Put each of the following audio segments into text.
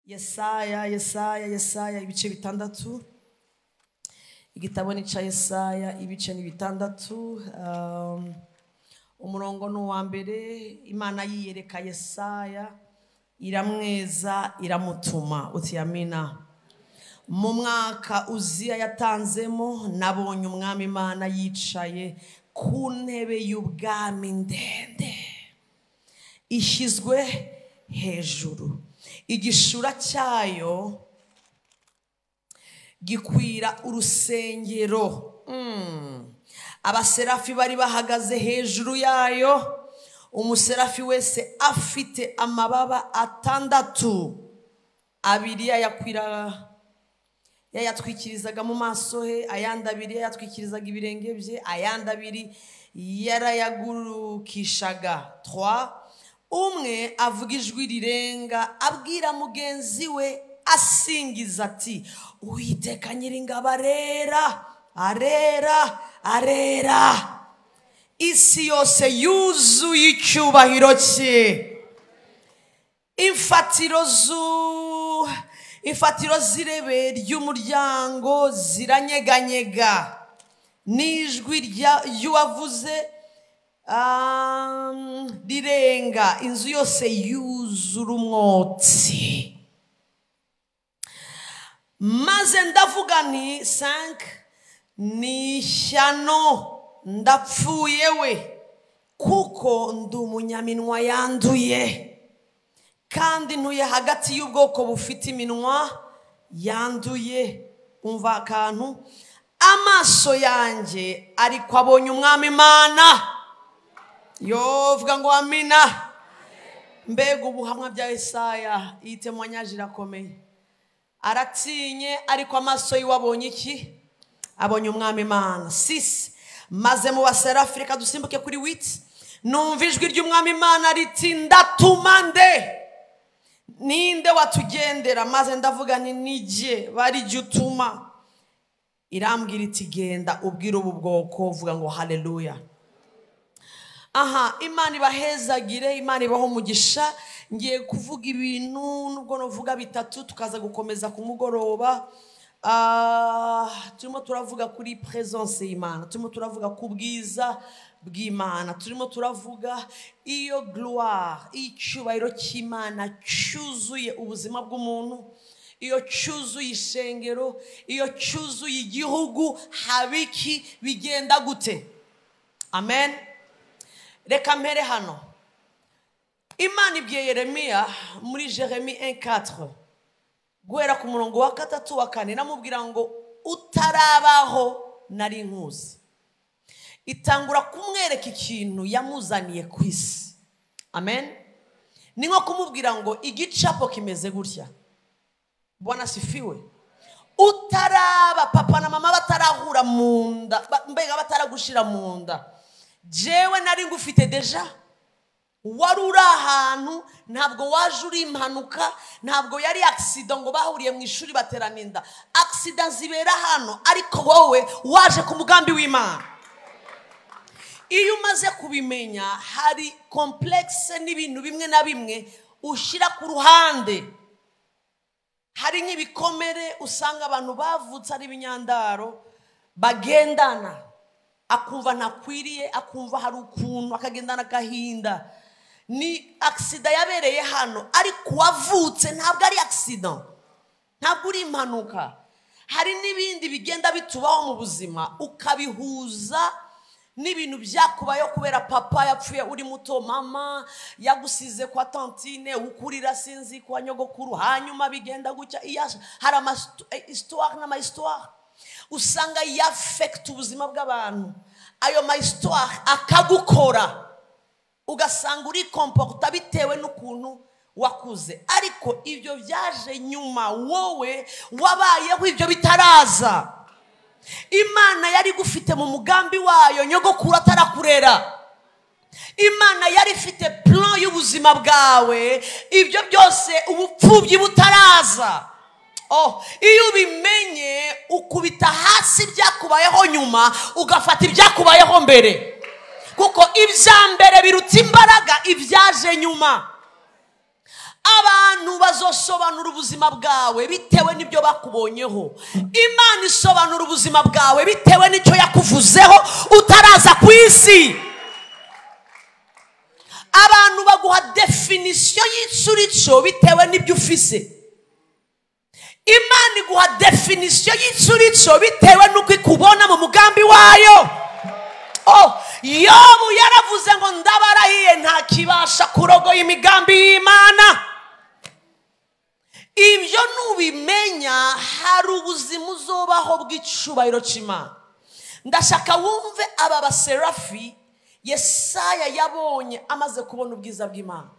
Yesaya ibice bitandatu. Igitabo ni ca Yesaya ibice ni bitandatu. Umurongo no wa mbere, Imana yiyereka Yesaya iramweza iramutuma. Uti amina. Mu mwaka Uziya yatanzemo nabonye umwami Imana yicaye ku ntebe y'ubwami ndende ishyizwe hejuru, igishura cyayo gikwira urusengero. Abaserafi bari bahagaze hejuru yayo, umuserafi wese afite amababa atandatu, abiri yayatwikirizaga mu maso he, ayandi abiri yayatwikirizaga ibirenge bye, ayandi abiri yarayagurukishaga. 3. Umwe avuga ijwi rirenga abwira mugenzi we asingiza ati, Uwiteka Nyiringabo arera, arera, arera, isi yose yuzuye icyubahiro cye. Imfatiro z'irebe ry'umuryango ziranyeganyega, n'ijwi ry'uwavuze rirenga, inzu yose yuzura umwotsi. Maze ndavuga nti 5, ni ishyano ndapfuye we, kuko ndi umunyaminwa yanduye, kandi ntuye hagati y'ubwoko bufite iminwa yanduye. Umva akantu, amaso yanjye ariko abonye umwami Imana. Yovuga ngo amina. Mbega ubuhamwa bya Yesaya, itemoignage irakomeye. Aratinye ariko amaso yiwe abonye iki? Abonye umwami Imana. 6. Maze mu baserafi, reka dusimbuke kuri 8, numva ijwi ry'umwami Imana riti, ndatuma nde? Ninde watugendera? Maze ndavuga nti nije, bari jye utuma. Irambwira iti, genda ubwira ubu bwoko, uvuga ngo haleluya. Imana ibahezagire, Imana ibaho umugisha. Ngiye kuvuga ibintu nubwo novuga bitatu, tukaza gukomeza ku mugoroba. Turimo turavuga kuri presence y'Imana, turimo turavuga ku bwiza bw'Imana, turimo turavuga iyo gloire, icyubahiro cy'Imana cyuzuye ubuzima bw'umuntu, iyo cyuzuye ishengero, iyo cyuzuye igihugu, habiki bigenda gute? Amen. Reka mpere hano. Imana ibwiye Yeremiya muri Jeremiya 1:4, guhera ku murongo wa 3 wa 4, namubwira ngo utarabaho nari nkuzi. Itangura kumwereka ikintu yamuzaniye ku isi. Amen. Ni nko kumubwira ngo igicapo kimeze gutya. Bwana sifiwe. Utaraba, papa na mama batarahura mu nda, mbega bataragushira mu nda, jewe nari ngufite deja. Wari uri ahantu, ntabwo waje uri impanuka, ntabwo yari accident ngo bahuriye mu ishuri baterana inda. Accident zibera hano, ariko wowe waje ku mugambi w'Imana. Iyo umaze kubimenya, hari complexe n'ibintu bimwe na bimwe ushira ku ruhande. Hari nk'ibikomere usanga abantu bavutse ari ibinyandaro bagendana, akumva ntakwiriye, akumva hari ukuntu akagendana gahinda. Ni accident yabereye hano, ariko wavutse ntabwo ari accident, ntabwo uri impanuka. Hari n'ibindi bigenda bitubaho mu buzima ukabihuza n'ibintu byakubayo kubera papa yapfuye uri muto, mama yagusize kwa tantine, ukurira sinzi kwa nyogokuru, hanyuma bigenda gutya. Hari histoire n'ama histoire usanga yaffect ubuzima bw'abantu. Ayo ma histoire akagukora, ugasanga uri comporta bitewe n'ukuntu wakuze. Ariko ibyo byaje nyuma, wowe wabayeho ibyo bitaraza. Imana yari gufite mu mugambi wayo, nyogokuru atarakurera. Imana yari ifite plan y'ubuzima bwawe, ibyo byose ubupfubyi butaraza. Iyo ubimenye, ukubita hasi byakubayeho nyuma, ugafata ibyakubayeho mbere, kuko ibya mbere biruta imbaraga ibyaje nyuma. abantu bazosobanura ubuzima bwawe bitewe n'ibyo bakubonyeho. Imana isobanura ubuzima bwawe bitewe n'icyo yakuvuzeho utaraza ku isi. Abantu baguha definition y'icurico bitewe n'ibyo ufise. Imana iguha definition y'icurico bitewe n'uko ikubona mu mugambi wayo. Yobu yaravuze ngo ndabarahiye nta kibasha kurogoya imigambi y'Imana. Ibyo nubimenya hari ubuzima uzobaho bw'icubahiro c'Imana. Ndashaka wumve aba baserafi Yesaya yabonye amaze kubona ubwiza bw'Imana.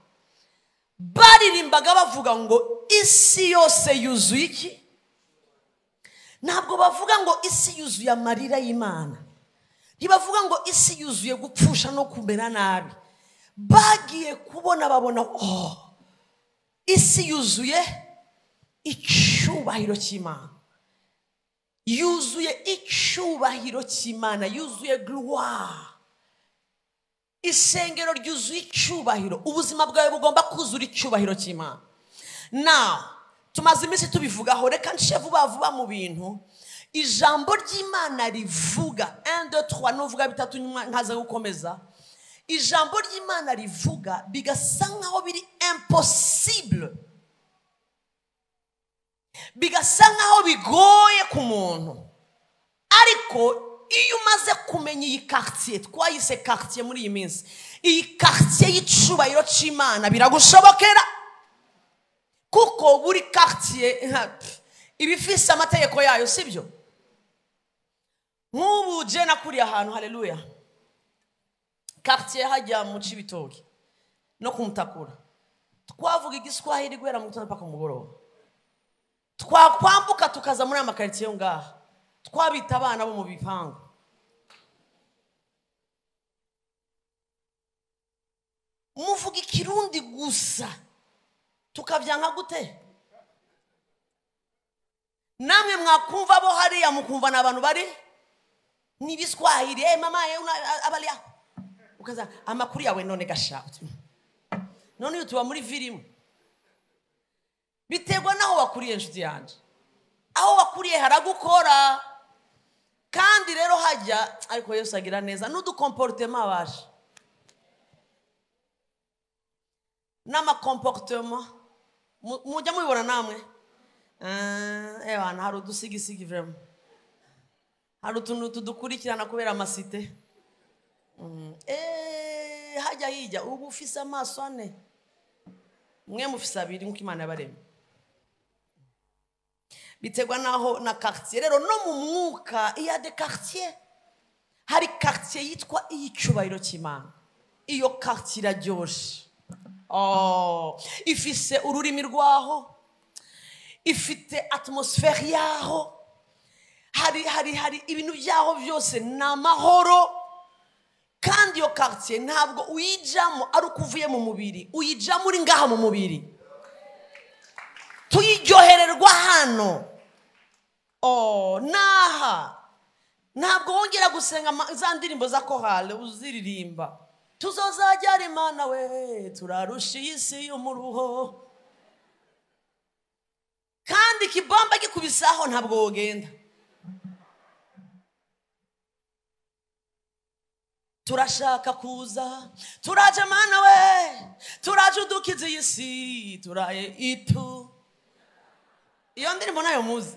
Baririmbaga bavuga ngo isi yose yuzuye iki? Ntabwo bavuga ngo isi yuzuye amarira y'Imana. Ntibavuga ngo isi yuzuye gupfusha no kumera nabi. Bagiye kubona babona isi yuzuye icubahiro cy'Imana. Yuzuye icubahiro cy'Imana, yuzuye gloire. Isengero ryuzuye icubahiro. Ubuzima bwawe bugomba kuzura icubahiro cy'Imana. Now, tumaze iminsi tubivugaho, reka nshe vuba vuba mu bintu. Ijambo ry'Imana rivuga 1 2 3 nuvuga bitatu nkaza gukomeza. Ijambo ry'Imana rivuga bigasa nkaho biri impossible. Bigasa nkaho bigoye ku muntu. Ariko iyo umaze kumenya iyi quartier, twayise quartier muri iyi minsi, iyi quartier y'icubahiro c'Imana biragushobokera. Kuko buri quartier ibifise amategeko yayo, sibyo? Nk'ubu je nakuriye ahantu, haleluya, quartier hajya mu Cibitoke no kumutakura, twavuga igiswahili guhera mu gitondo paka mugoroba. Twakwambuka tukaza muri amakaritiye ngaha, twabita abana bo mu bipangu. Muvuga ikirundi gusa tukavyanka gute? Namwe mwakumva bo hariya mukumva n'abantu bari nibiswahili. Mama abalia ukaza amakuru yawe none gasha none utuba muri filmu. Bitegwa naho wakuriye inshuti yanje. Aho wakuriye haragukora. Kandi rero hajya ariko Yesu agira neza n'udukomportement baje. Nama comportement mujya mubibona namwe. Ebana hari udusigisigi vraiment. Hari utuntu tudukurikirana kubera amasite. Hajya hijya ubu ufise amaso ane. Mwe mufise abiri nk'uko Imana yabaremye. Bitegwa naho na quartier. Rero no mu mwuka iya de quartier. Hari quartier yitwa iyicubahiro cy'Imana. Iyo quartier iraryoshe. Ifise ururimi rwaho. Ifite atmosfere yaho. Hari ibintu byaho byose n'amahoro. Kandi yo quartier ntabwo uyijamo ari ukuvuye mu mubiri, uyijamo uri ngaha mu mubiri. Tuyiryohererwa hano. Naha ntabwo wongera gusenga za ndirimbo za chorale uziririmba. Tuzozajya Imana we turarusha isi y'umuruho. Kandi kibamba gikubisaho ntabwo wogenda. Turashaka kuza, turaje Mana we, turaje udukize isi, turaye itu. Iyo ndirimbo nayo muzi.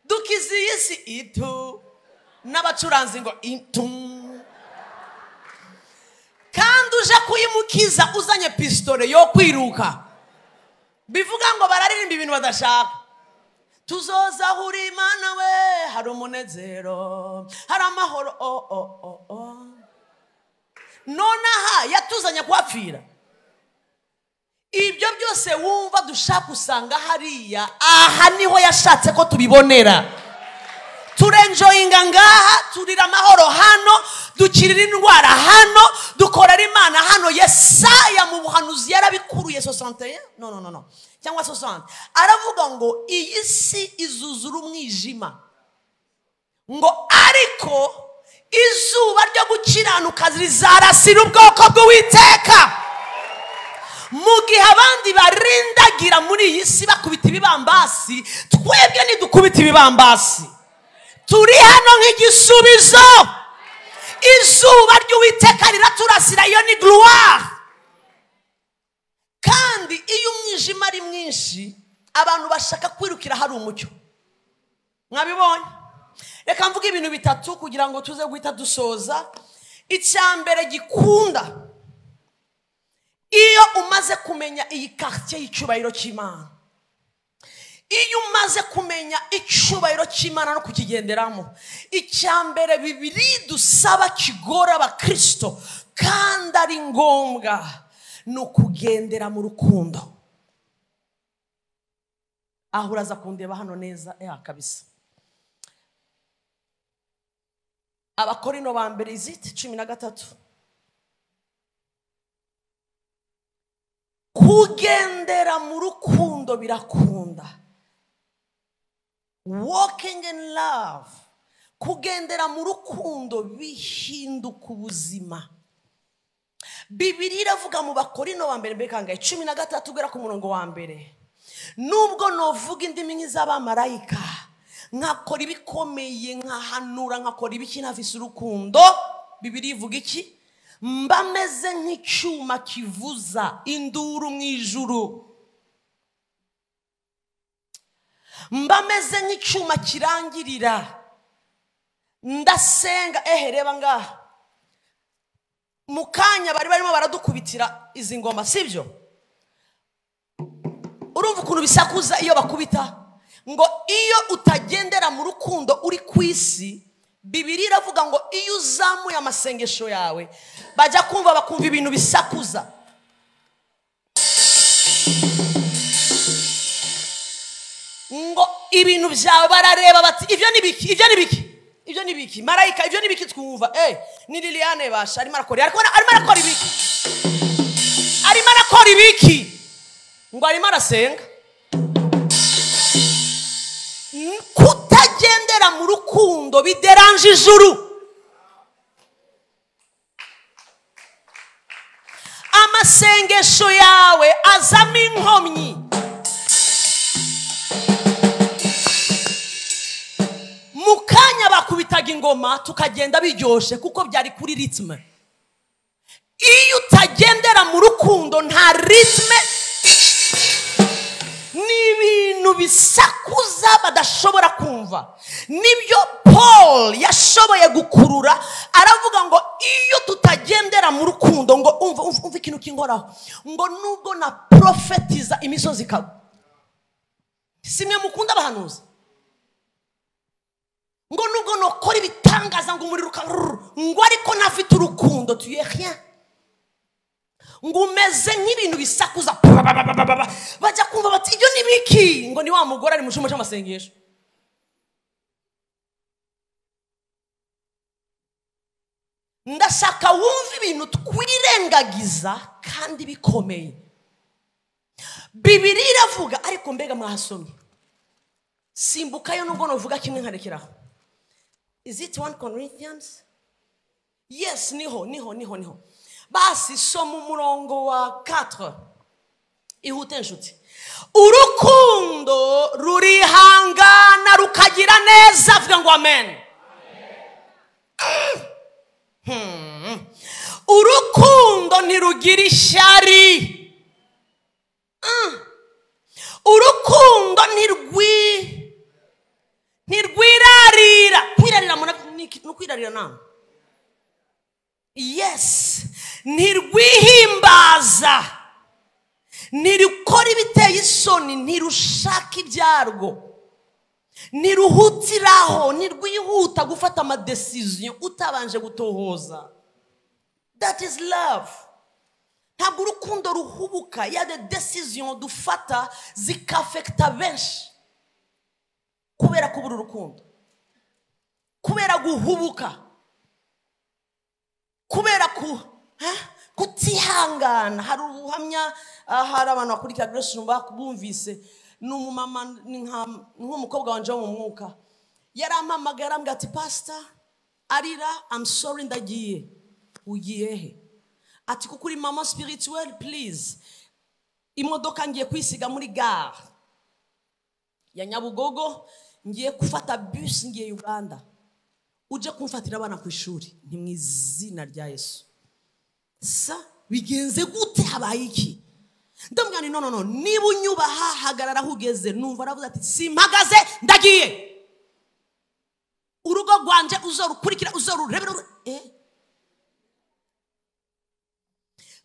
Dukize isi itu, n'abacuranzi ngo itu. Kandi uje kuyimukiza uzanye pistole yo kwiruka. Bivuga ngo bararirimba ibintu badashaka. Tuzoza huri Imana we, hari umunezero, hari amahoro. Nonaha yatuzanye kwapfira. Ibyo byose wumva dushaka usanga hariya, aha niho yashatse ko tubibonera. Turenjoyinga ngaha, turira amahoro hano, dukirira indwara hano, dukorera Imana hano. Yesaya mu buhanuzi yarabikuruye 61 no cyangwa 60 aravuga ngo iyi si izuzura umwijima, ngo ariko izuba ryo gukiranuka rizarasira ubwoko bw'Uwiteka. mu gihe abandi barindagira muri iyi si bakubita ibibambasi, twebwe ntidukubita ibibambasi. Turi hano nk'igisubizo. Izuba ry'Uwiteka riraturasira, iyo ni gloire. Kandi iyo umwijima ari mwinshi, abantu bashaka kwirukira hari umucyo. Mwabibonye? Reka mvuge ibintu bitatu kugira ngo tuze guhita dusoza. Icyambere gikunda, iyo umaze kumenya iyi quartier y'icubahiro cy'Imana, iyo umaze kumenya icubahiro cy'Imana no kukigenderamo, icyambere Bibiri dusaba kigora abakristo kandi ari ngombwa, ni ukugendera mu rukundo. Aho uraza kundeba hano neza kabisa. Abakorino ba mbere 13. Kugendera mu rukundo birakunda. Walking in love. Kugendera mu rukundo bihinduka ubuzima. Bibiri iravuga mu Bakorino ba mbere bekangaye 13 ugera ku murongo wa mbere. Nubwo novuga indimi nk'iz'abamarayika, nkakora ibikomeye, nkahanura, nkakora ibiki ntafise urukundo, Bibiri ivuga iki? Mba meze nk'icyuma kivuza induru mu ijuru. Mba meze nk'icyuma kirangirira. Ndasenga, reba ngaha. Mukanya bari barimo baradukubitira izi ngoma, sibyo? Urumva ukuntu bisakuza iyo bakubita? Ngo iyo utagendera mu rukundo uri kwisi, Bibiri iravuga ngo iyo uzamuye amasengesho yawe, bajya kumva bakumva ibintu bisakuza. Ngo ibintu byawe barareba bati ibyo ni biki, ibyo ni biki, ibyo ni biki, marayika ibyo ni biki twumva. Ni Liliane basha arimo arakora, arimo arakora ibiki, arimo arakora ibiki, ngo arimo arasenga. Kutagendera mu rukundo bideranje ijuru. Amasengesho yawe azamo inkomyi. Mukanya bakubitaga ingoma tukagenda biryoshe kuko byari kuri ritme. Iyo utagendera mu rukundo nta ritme, n'ibintu bisakuza badashobora kumva. Nibyo Paul yashoboye gukurura, aravuga ngo iyo tutagendera mu rukundo, ngo umva ikintu kingoraho, ngo nubwo na profetiza imisozi kagwa. Simwe mukunda abahanuzi? Ngo nubwo nokora ibitangaza ngo umuriro ngo ariko ntafite urukundo, tu es rien. Ngo umeze nk'ibintu bisakuza, bajya kumva bati ibyo ni biki, ngo ni wa mugore ari mu cyumba cy'amasengesho. Ndashaka wumva ibintu twirengagiza kandi bikomeye. Bibiri iravuga, ariko mbega mwahasomye, simbukayo nubwo novuga kimwe nkarekeraho. Is it 1 Corinthians? Yes, niho. Basi soma umurongo wa 4. Ihute nshuti. Urukundo rurihangana rukagira neza, vuga ngo amen. Urukundo ntirugira ishyari. Urukundo ntirwirarira. Kwirarira no kwirarira nawe. Yes, ntirwihimbaza, ntirukora ibiteye isoni, ntirushaka ibyarwo, ntiruhutiraho, ntirwihuta gufata amadecision utabanje gutohoza. That is love. Ntabwo urukundo ruhubuka, ya de decision dufata zikafekta benshi kubera kubura urukundo, kubera guhubuka, kubera kutihangana. Hari ubuhamya, hari abantu bakurikira Grace bumvise, n'umumama nk'umukobwa wanje wo mu mwuka yarampamagaye arambwira ati pastor arira, I'm sorry ndagiye. Ugiye he? Ati kuko uri mama spiritual, please imodoka ngiye kwisiga muri gare ya Nyabugogo, ngiye gufata bus ngiye Uganda. Uje kumfatira abana ku ishuri, nti mu izina rya Yesu. Sa bigenze gute, habaye iki? Ndamugani no, niba unyubaha hagarara hugeze. Numva aravuze ati simpagaze ndagiye. Urugo rwanje uzorukurikira uzorurebera.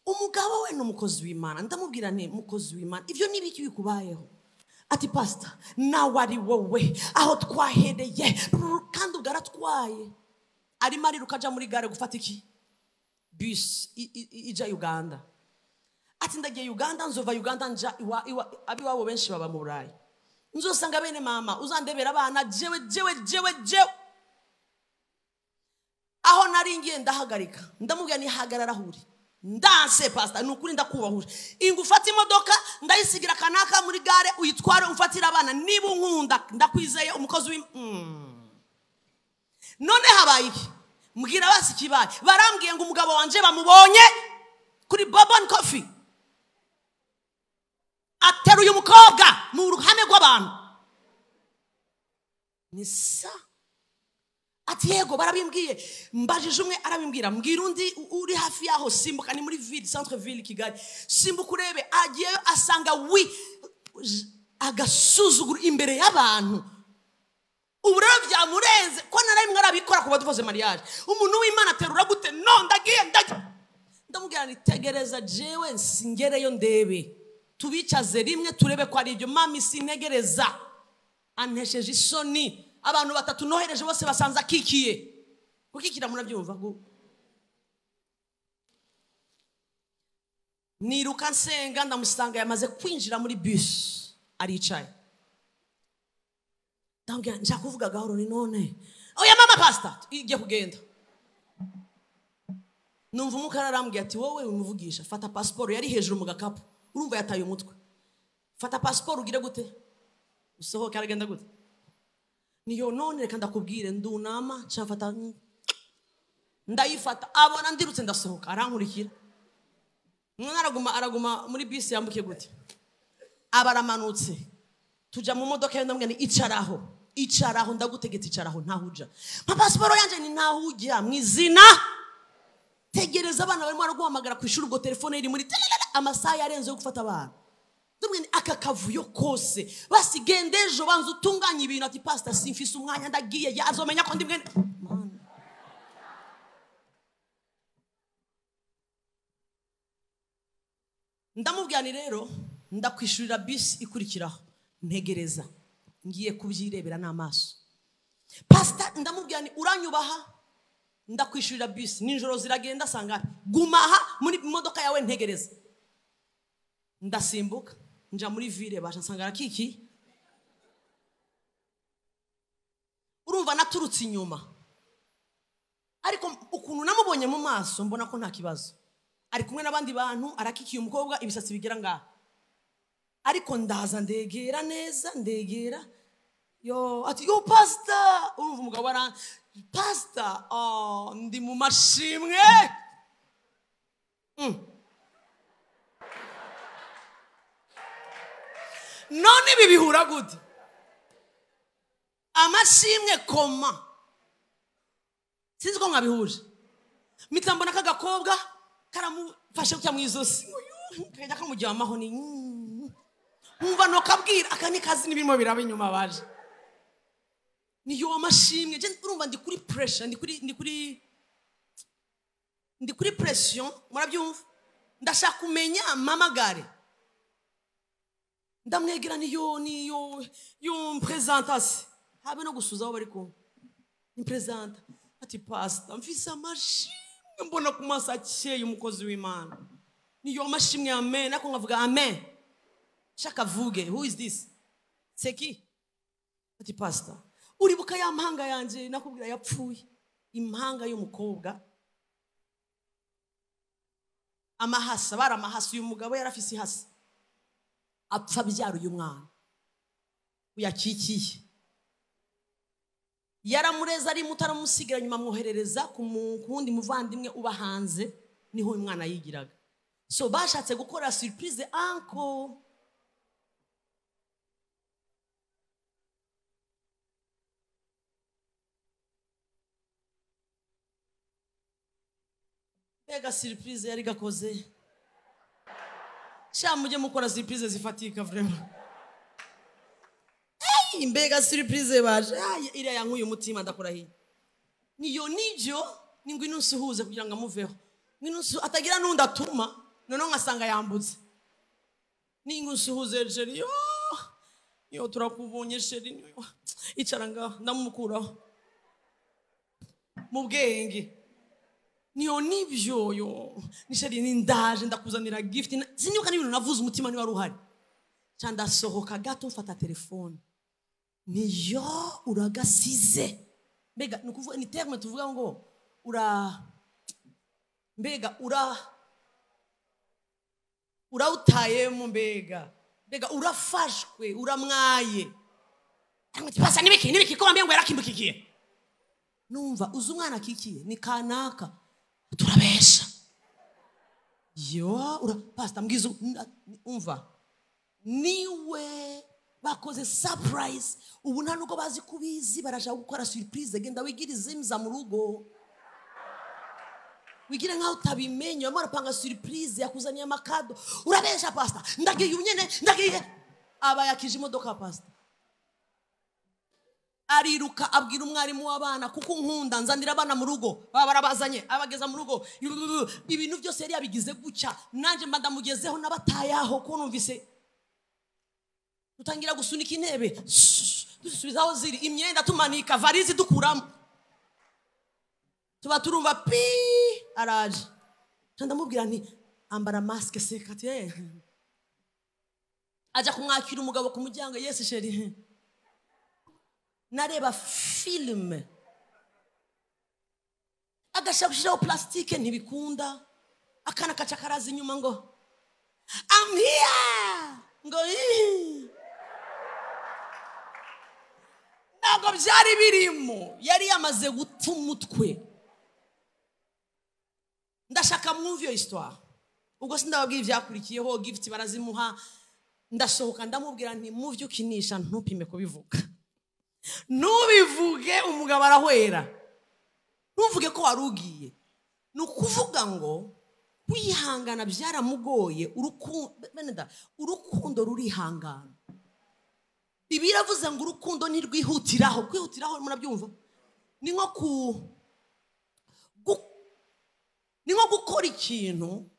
Umugabo we n'umukozi w'Imana, ndamubwira nti mukozi w'Imana, ivyo nibiki bikubayeho? Ati pastor, nawe ari wowe aho twahereye kandi ugaratwaye. Arimo ariruka muri gare gufata iki bus ija Uganda. Ati ndagiye Uganda, nzova Uganda nja abiwabo benshi baba mu Burayi. Nzosanga bene mama uzandebera abana jewe. Aho nari ngiye ndahagarika, ndamubwira ni hagarara huri. Ndanse pastor, nukuri ndakubahuje. Ingufata imodoka ndayisigira kanaka muri gare, uyitware umfatira abana. Niba unkunda ndakwizeye umukozi none habaye iki? Mbwira basi kibaye. Barambwiye ngo umugabo wanje bamubonye kuri Bourbon Coffee ateruye umukobwa mu ruhame rw'abantu. Nisa ati yego barabimbwiye. Mbajije umwe arabimbwira, mbwira undi uri hafi yaho, simbuka ni muri ville, centre ville Kigali, simbuka urebe. Agiyeyo asanga agasuzuguro imbere y'abantu. Ubu rero byamurenze ko narimwe arabikora kuba dukoze mariage. Umuntu w'Imana aterura gute? No, ndagiye. Ndamubwira ni tegereza jewe nsingereyo ndebe, tubicaze rimwe turebe ko ari ibyo. Mami sinegereza, antesheje isoni. Abantu batatu nohereje bose basanza kikiye. Kukikira munabyumva go. Niruka nsenga, ndamusanga yamaze kwinjira muri bus aricaye. Ndambwira nja kuvuga gahoro ni none. Oya mama pastor, igiye kugenda. Numva umukara arambwiye ati wowe umuvugisha, fata passport. Yari hejuru mu gakapu, urumva yataye umutwe. Fata passport ugire gute? Usohoka aragenda gute? Niyo none reka ndakubwire. Ndunama nshafata ndayifata, abona ndirutse ndasohoka, arankurikira. Mwana araguma muri bisi yambuke gute? Abaramanutse tuja mu modoka yenda mbwene icaraho ndagutegetse icaraho ntahuja. Passport yanje ni ntahujya mu izina. Tegereza abana barimo araguhamagara ku ishuri, ubwo telefone iri muri amasaha yarenze yo gufata abana. Ndumwe aka kavuyo kose basigende ejo banza utunganya ibintu. Ati pastor simfise umwanya ndagiye, yazomenya ko ndi mwene. Ndamubwira ni rero ndakwishurira bus ikurikiraho, ntegereza ngiye kubyirebera n'amaso. Pastor ndamubwira ni uranyubaha, ndakwishurira bus ninjoro ziragenda sanga gumaha muri modoka yawe ntegereza. Ndasimbuka nja muri ville basha nsanga kiki. Urumva naturutse inyuma, ariko ukuntu namubonye mu maso mbona ko nta kibazo. Ari kumwe n'abandi bantu, arakikiye umukobwa, ibisatsi bigira ngaha. Ariko ndaza ndegera neza, ndegera. Ati yo pastor, urumva umugabo ara pastor, ndi mu mashimwe. None ibi bihura gute? Amashimwe koma sinzi ko mwabihuje. Mitambona kagakobwa karamufashe cya mwizosi, kajya kamujyamaho ni umva no kabwira akani kazi nibirimo biraba inyuma baje. Niyo amashimwe je urumva ndi kuri pressure, ndi kuri pression, murabyumva. Ndashaka kumenya mamagare. Ndamwegera niyo mpresentasi habe no gusuzaho bari ko impresenta. Ati pastor mfise amashimwe mbona ku maso akeye umukozi w'Imana. Niyo amashimwe amen. Nako ngavuga amen. Shaka vuge, who is this? Seki. Ati pastor uribuka ya mpanga yanje nakubwira yapfuye, impanga y'umukobwa amahasa, baramahasa. Uyu mugabo yarafise ihasa, apfa byaro y'umwana uyakikiye. Yaramureza ari mutaramusigira nyuma mwoherereza ku wundi muvandimwe uba hanze, niho uyu mwana yigiraga. so bashatse gukora surprise anko. Mbega surprise yari gakoze. Sha mujye mukora surprise zifatika vraiment. Mbega surprise baje. Iriya yankuye umutima ndakora hiye. Niyo nivyo ningwino nsuhuze kugira ngo amuveho. Ngwino atagira nundi atuma none ngasanga yambutse. Ningu nsuhuze jeri yo turakubonye sheri icara ngaho ndamukuraho. Mu bwenge. Niyo nivyo yo nishari nindaje ndakuzanira gift sinibuka n'ibintu navuze umutima ni wari uhari cyanda sohoka gato mfata telefone niyo uragasize mbega nukuvuga ni terme tuvuga ngo mbega utaye mbega urafashwe uramwaye pasa nibiki ko ambye ngo yarakimbukikiye numva uzi umwana kikiye ni kanaka turabesha pastor mbwizo umva niwe bakoze surprise ubu nta nuko bazi kubizi barashaka gukora surprise genda wigirize imza mu rugo wigire nkaho utabimenye wamara panga surprise yakuzaniye amakado urabesha pastor ndagiye unyene ndagiye aba yakije imodoka pastor ariruka abwira umwarimu w'abana kuko nkunda nzandira abana mu rugo baba barabazanye abageza mu rugo ibintu byose yari yabigize gucya nanje mba ndamugezeho nabatayaho ko numvise tutangira gusunika intebe dusubizaho ziri imyenda tumanika varizi dukuramo tuba turumva pi araje ndamubwira nti ambara maske sekate aja kumwakira umugabo ku muryango yes sheri nareba filme agashaka plastique ntibikunda akana kacakaraza inyuma ngo I'm here ngo ntabwo byari birimo yari yamaze guta umutwe ndashaka mwumve iyo histoire ubwo sindababwiye ivyakurikiyeho gift barazimuha ndasohoka ndamubwira nti muvye ukinisha ntupime kubivuga nubivuge umugabo arahwera ntuvuge ko warugiye nukuvuga ngo kwihangana byaramugoye urukundo rurihangana bibiravuze ngo urukundo ntirwihutiraho kwihutiraho murabyumva ni nko gukora ikintu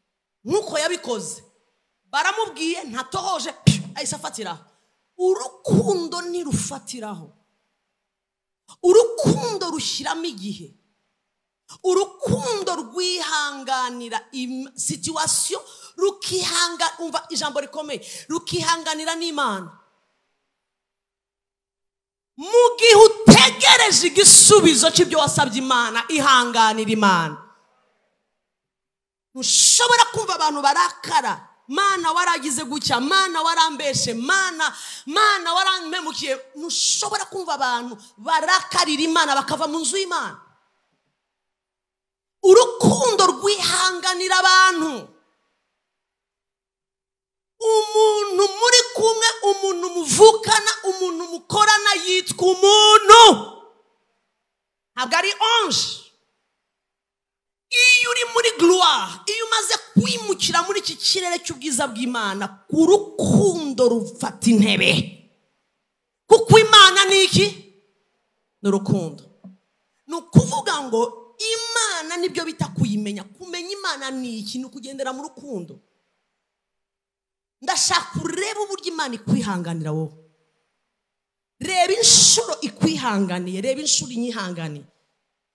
nkuko yabikoze baramubwiye ntatohoje ahise afatiraho urukundo ntirufatiraho urukundo rushyiramo igihe urukundo rwihanganira situation umva ijambo rikomeye rukihanganira n'Imana mu gihe utegereje igisubizo cy'ibyo wasabye Imana ihanganira Imana ntushobora kumva abantu barakara Mana waragize gucya Mana warambeshe Mana warampemukiye ntushobora kumva abantu barakarira Imana bakava mu nzu y'Imana urukundo rwihanganira abantu umuntu muri kumwe umuntu muvukana umuntu mukorana yitwa umuntu ntabwo ari ange iyo uri muri gloire iyo umaze kwimukira muri iki kirere cy'ubwiza bw'Imana urukundo rufata intebe kuko Imana ni iki n'urukundo nukuvuga ngo Imana nibyo bita kuyimenya kumenya Imana ni iki nukugendera mu rukundo ndashaka ureba uburyo Imana ikwihanganira wowe reba inshuro ikwihanganiye reba inshuro inyihanganiye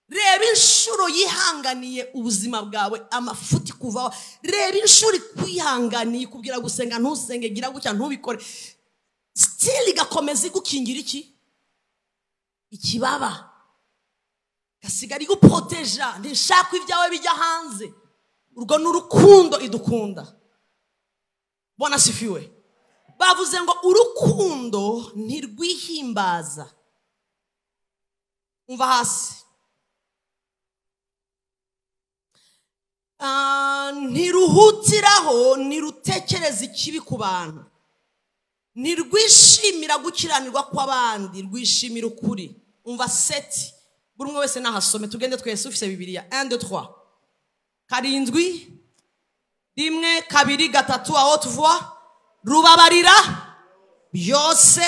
reba inshuro yihanganiye ubuzima bwawe amafuti kuvaho reba inshuro ikwihanganiye kubwira gusenga ntusenge gira gutya ntubikore still igakomeza igukingira ikibaba gasigara iguproteja ntishaka ibyawe bijya hanze urwo n'urukundo idukunda Bwana sifiwe bavuze ngo urukundo ntirwihimbaza umva hasi ntiruhutiraho ntirutekereza ikibi ku bantu, ntirwishimira gukiranirwa kw'abandi, rwishimira ukuri. Umva seti, buri umwe wese nahasome, tugende twese ufise Bibiliya. 1 2 3 karindwi, 1 2 3 aho tuvuga rubabarira byose,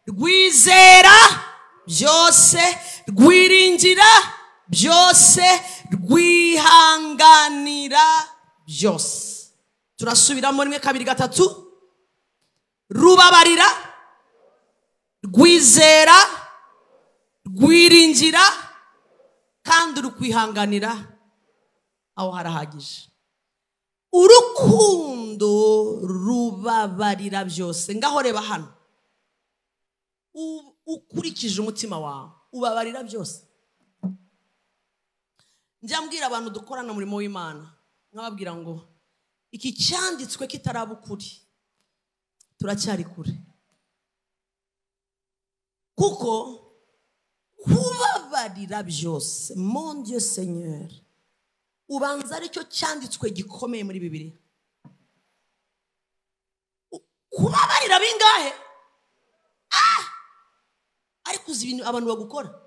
rwizera byose, rwiringira byose, rwihanganira byose. Turasubiramo 1 2 3 rubabarira, rwizera, rwiringira kandi rukwihanganira. Aho harahagije. Urukundo rubabarira byose. Ngaho reba hano, ukurikije umutima wawe ubabarira byose. Njya mbwira abantu dukorana umurimo w'Imana, nkababwira ngo iki cyanditswe kitaraba ukuri turacyari kure, kuko kubabarira byose, mon Dieu Seigneur, ubanza aricyo cyanditswe gikomeye muri Bibiliya. Kubabarira bingahe? Ariko uzi ibintu abantu bagukora,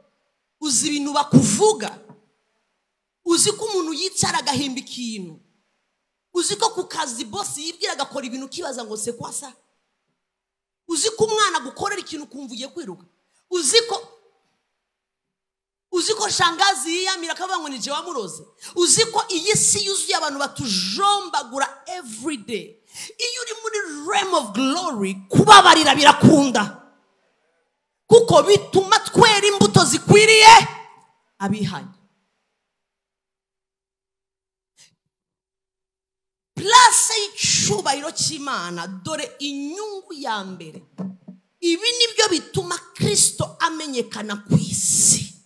uzi ibintu bakuvuga, uzi ko umuntu yicara agahimba ikintu, uzi ko ku kazi boss yibwira agakora ibintu kibaza ngo se kwasa, uzi ko umwana gukorera ikintu kumva ugiye kwiruka, uzi ko shangazi yiyamira akavuga ngo ni je wamuroze, uzi ko iyi si yuzuye abantu batujombagura every day. Iyo uri muri realm of glory, kubabarira birakunda, kuko bituma twera imbuto zikwiriye abihanye. Place y'icubahiro cy'Imana, dore inyungu ya mbere. Ibi nibyo bituma Kristo amenyekana ku isi,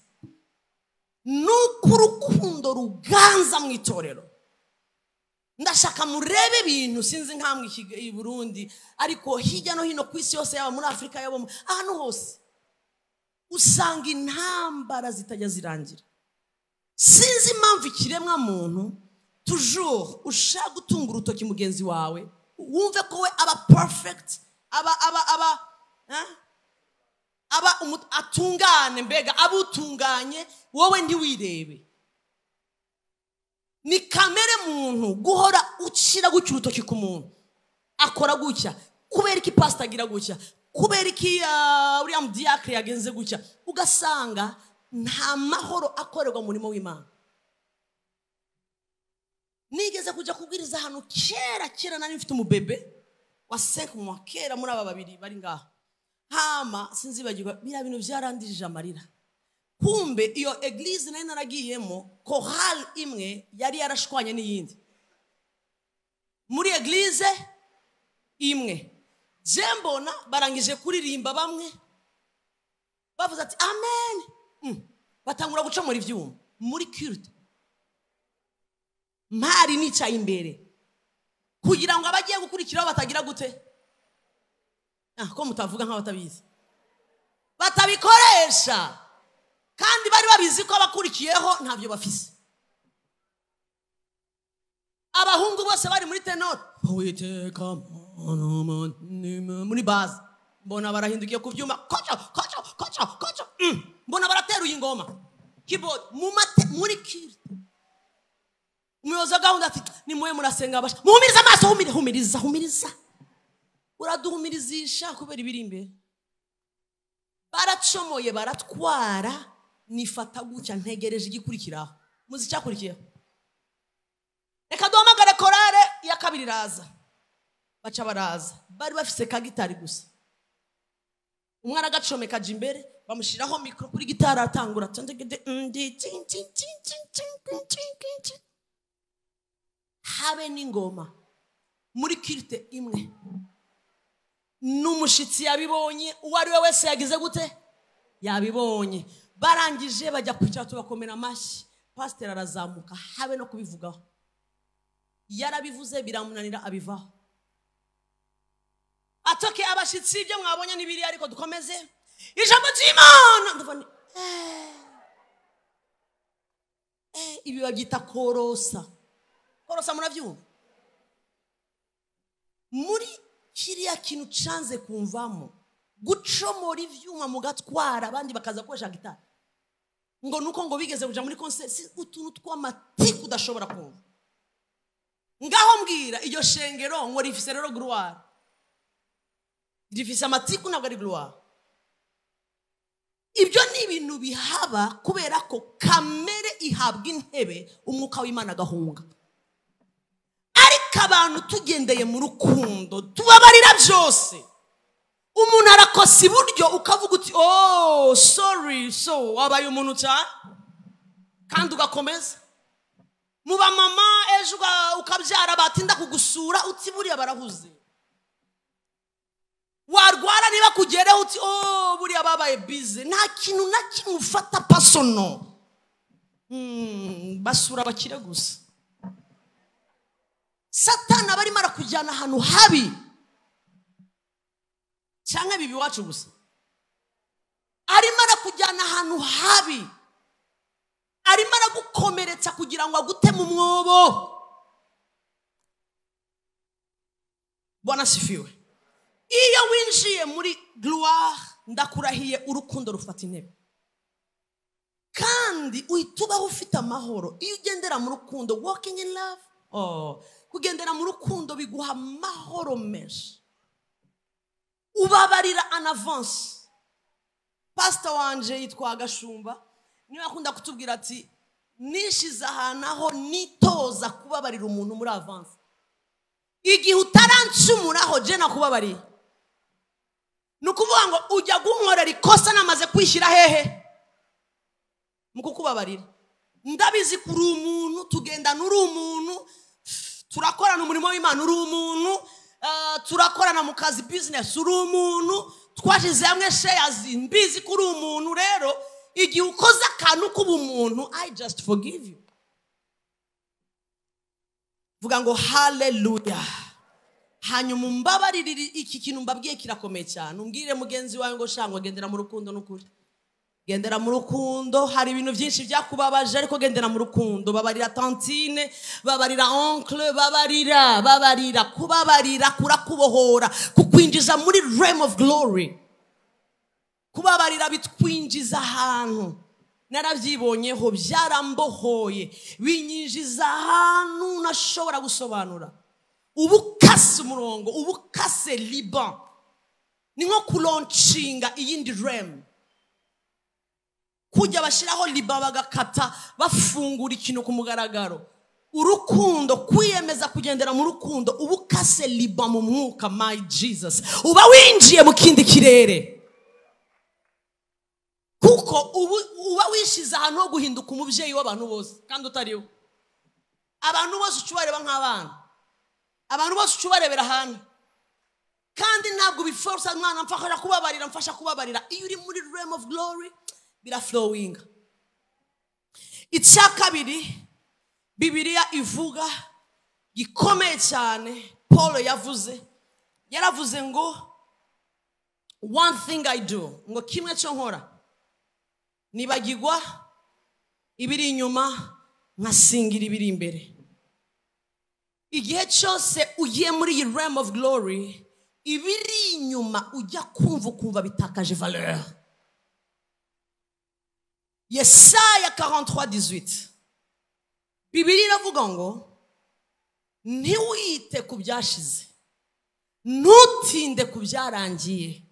nuko urukundo ruganza mu itorero. Ndashaka murebe ibintu, sinzi nkamwe i Burundi, ariko hirya no hino ku isi yose, yaba muri Afrika, yaba ahantu hose, usanga intambara zitajya zirangira. Sinzi impamvu ikiremwa muntu toujours ushaka gutunga urutoki mugenzi wawe, wumve ko we aba perfect, atungane, mbega abutunganye, wowe ntiwirebe. Ni kamere muntu guhora ucira gucya urutoki ku muntu, akora gutya, kubera iki pastor agira gutya, kubera iki uriya diacre yagenze gutya, ugasanga nta mahoro akorerwa umurimo w'Imana. Nigeze kujya kubwiriza hano kera nari mfite umubebe wa 5 mois, kera muri aba babiri bari ngaho, hama sinzibagirwa bira bintu byarandije amarira. Kumbe iyo eglise nari naragiyemo, chorale imwe yari yarashwanye n'iyindi muri eglise imwe. Je mbona barangije kuririmba, bamwe bavuze ati amen, batangura guca muri vyuma muri culte. Mpari nicaye imbere kugira ngo abagiye gukurikiraho batagira gute, ko mutavuga nk'abatabizi, batabikoresha, kandi bari babizi ko abakurikiyeho ntavyo bafise. Abahungu bose bari muri tenor, Uwiteka muri base, mbona barahindukiye ku vyuma, koco, mbona barateruye ingoma, keyboard muri kiri. Umuyobozi wa gahunda ati nimuwe murasenga basha, muhumiriza amaso, humiriza, uraduhumirizisha kubera ibiri imbere. Baracomoye, baratwara, nifata gutya, ntegereje igikurikiraho. Muzi cyakurikiyeho? Reka duhamagare korale ya kabiri iraza, baca baraza, bari bafise ka gitari gusa. Umwana agacomeka aje imbere, bamushiraho mikro kuri gitari, atangura habe n'ingoma muri kirite imwe. N'umushitsi yabibonye, uwari we wese yagize gute, yabibonye. Barangije bajya kwicara, tubakomera amashyi, pastor arazamuka, habe no kubivugaho, yarabivuze biramunanira abivaho. Atoke abashitsi, ibyo mwabonye n'ibiri, ariko dukomeze ijambo ry'Imana. Ndabona ibi babyita korosa. korosa muravyumva muri kiriya kintu canze kumvamo gucomora ivyuma mugatwara abandi bakaza kwesha gitari ngo nuko ngo bigeze kuja muri concert utuntu tw'amatiku udashobora kumva ngaho mbwira iyo shengero ngo rifise rero gloire rifise amatiku ntabwo ari gloire ibyo ni ibintu bihaba kubera ko kamere ihabwa intebe umwuka w'Imana gahunga ariko abantu tugendeye mu rukundo tubabarira byose umuntu arakosa iburyo ukavuga uti oh sorry so wabaye umuntu cyane kandi ugakomeza muba mama ejo ukabyara batinda kugusura uti buriya barahuze warwara niba kugereho uti oh buriya babaye busy nta kintu na kimwe ufata personal basura bakire gusa Satani abarimo arakujyana ahantu habi cyangwa bibi wacu gusa arimo arakujyana ahantu habi arimo aragukomeretsa kugira ngo agute mu mwobo Bwana sifiwe iyo winjiye muri gloire ndakurahiye urukundo rufata intebe kandi uhita ufite amahoro iyo ugendera mu rukundo walking in love kugendera mu rukundo biguha amahoro menshi ubabarira en avance pastor wanje yitwa Gashumba niwe akunda kutubwira ati nishize ahantu aho nitoza kubabarira umuntu muri avance igihe utarancumuraho je nakubabariye nukuvuga ngo ujya gunkorera ikosa namaze kwishyira hehe mukukubabarira ndabizi kuri umuntu tugenda nuri umuntu turakorana umurimo w'Imana uri umuntu turakorana mu kazi business uri umuntu twashize hamwe shares mbizi kuri umuntu rero igihe ukoze akantu k'ubumuntu I just forgive you vuga ngo hallelujah hanyuma mbabaririra iki kintu mbabwiye kirakomeye cyane umbwire mugenzi wawe ngo shangwa gendera mu rukundo n'ukuri gendera mu rukundo hari ibintu byinshi byakubabaje ariko gendera mu rukundo babarira tantine babarira oncle babarira kubabarira kurakubohora kukwinjiza muri realm of glory kubabarira bitwinjiza ahantu narabyibonyeho byarambohoye binyinjiza ahantu nashobora gusobanura ubukase umurongo ubukase Liban ni nko kulaunchinga iyindi realm kujya bashiraho Liban bagakata bafungura ikintu ku mugaragaro urukundo kwiyemeza kugendera mu rukundo ubukase Liban mu mwuka my Jesus uba winjiye mu kindi kirere kuko uba wishize ahantu ho guhinduka umubyeyi w'abantu bose kandi utariho abantu bose ucubareba nk'abana abantu bose ucubarebera ahantu kandi ntabwo biforsa mwana mfasha kubabarira iyo uri muri realm of glory bira flowing icya kabiri Bibiliya ivuga gikomeye cyane Paul yaravuze ngo one thing I do ngo kimwe cyo nkora nibagirwa ibiri inyuma nkasingira ibiri imbere igihe cyose ugiye muri iyi realm of glory ibiri inyuma ujya kumva bitakaje valeur Yesaya 43:18 Bibiliya iravuga ngo ntiwite ku byashize ntutinde ku byarangiye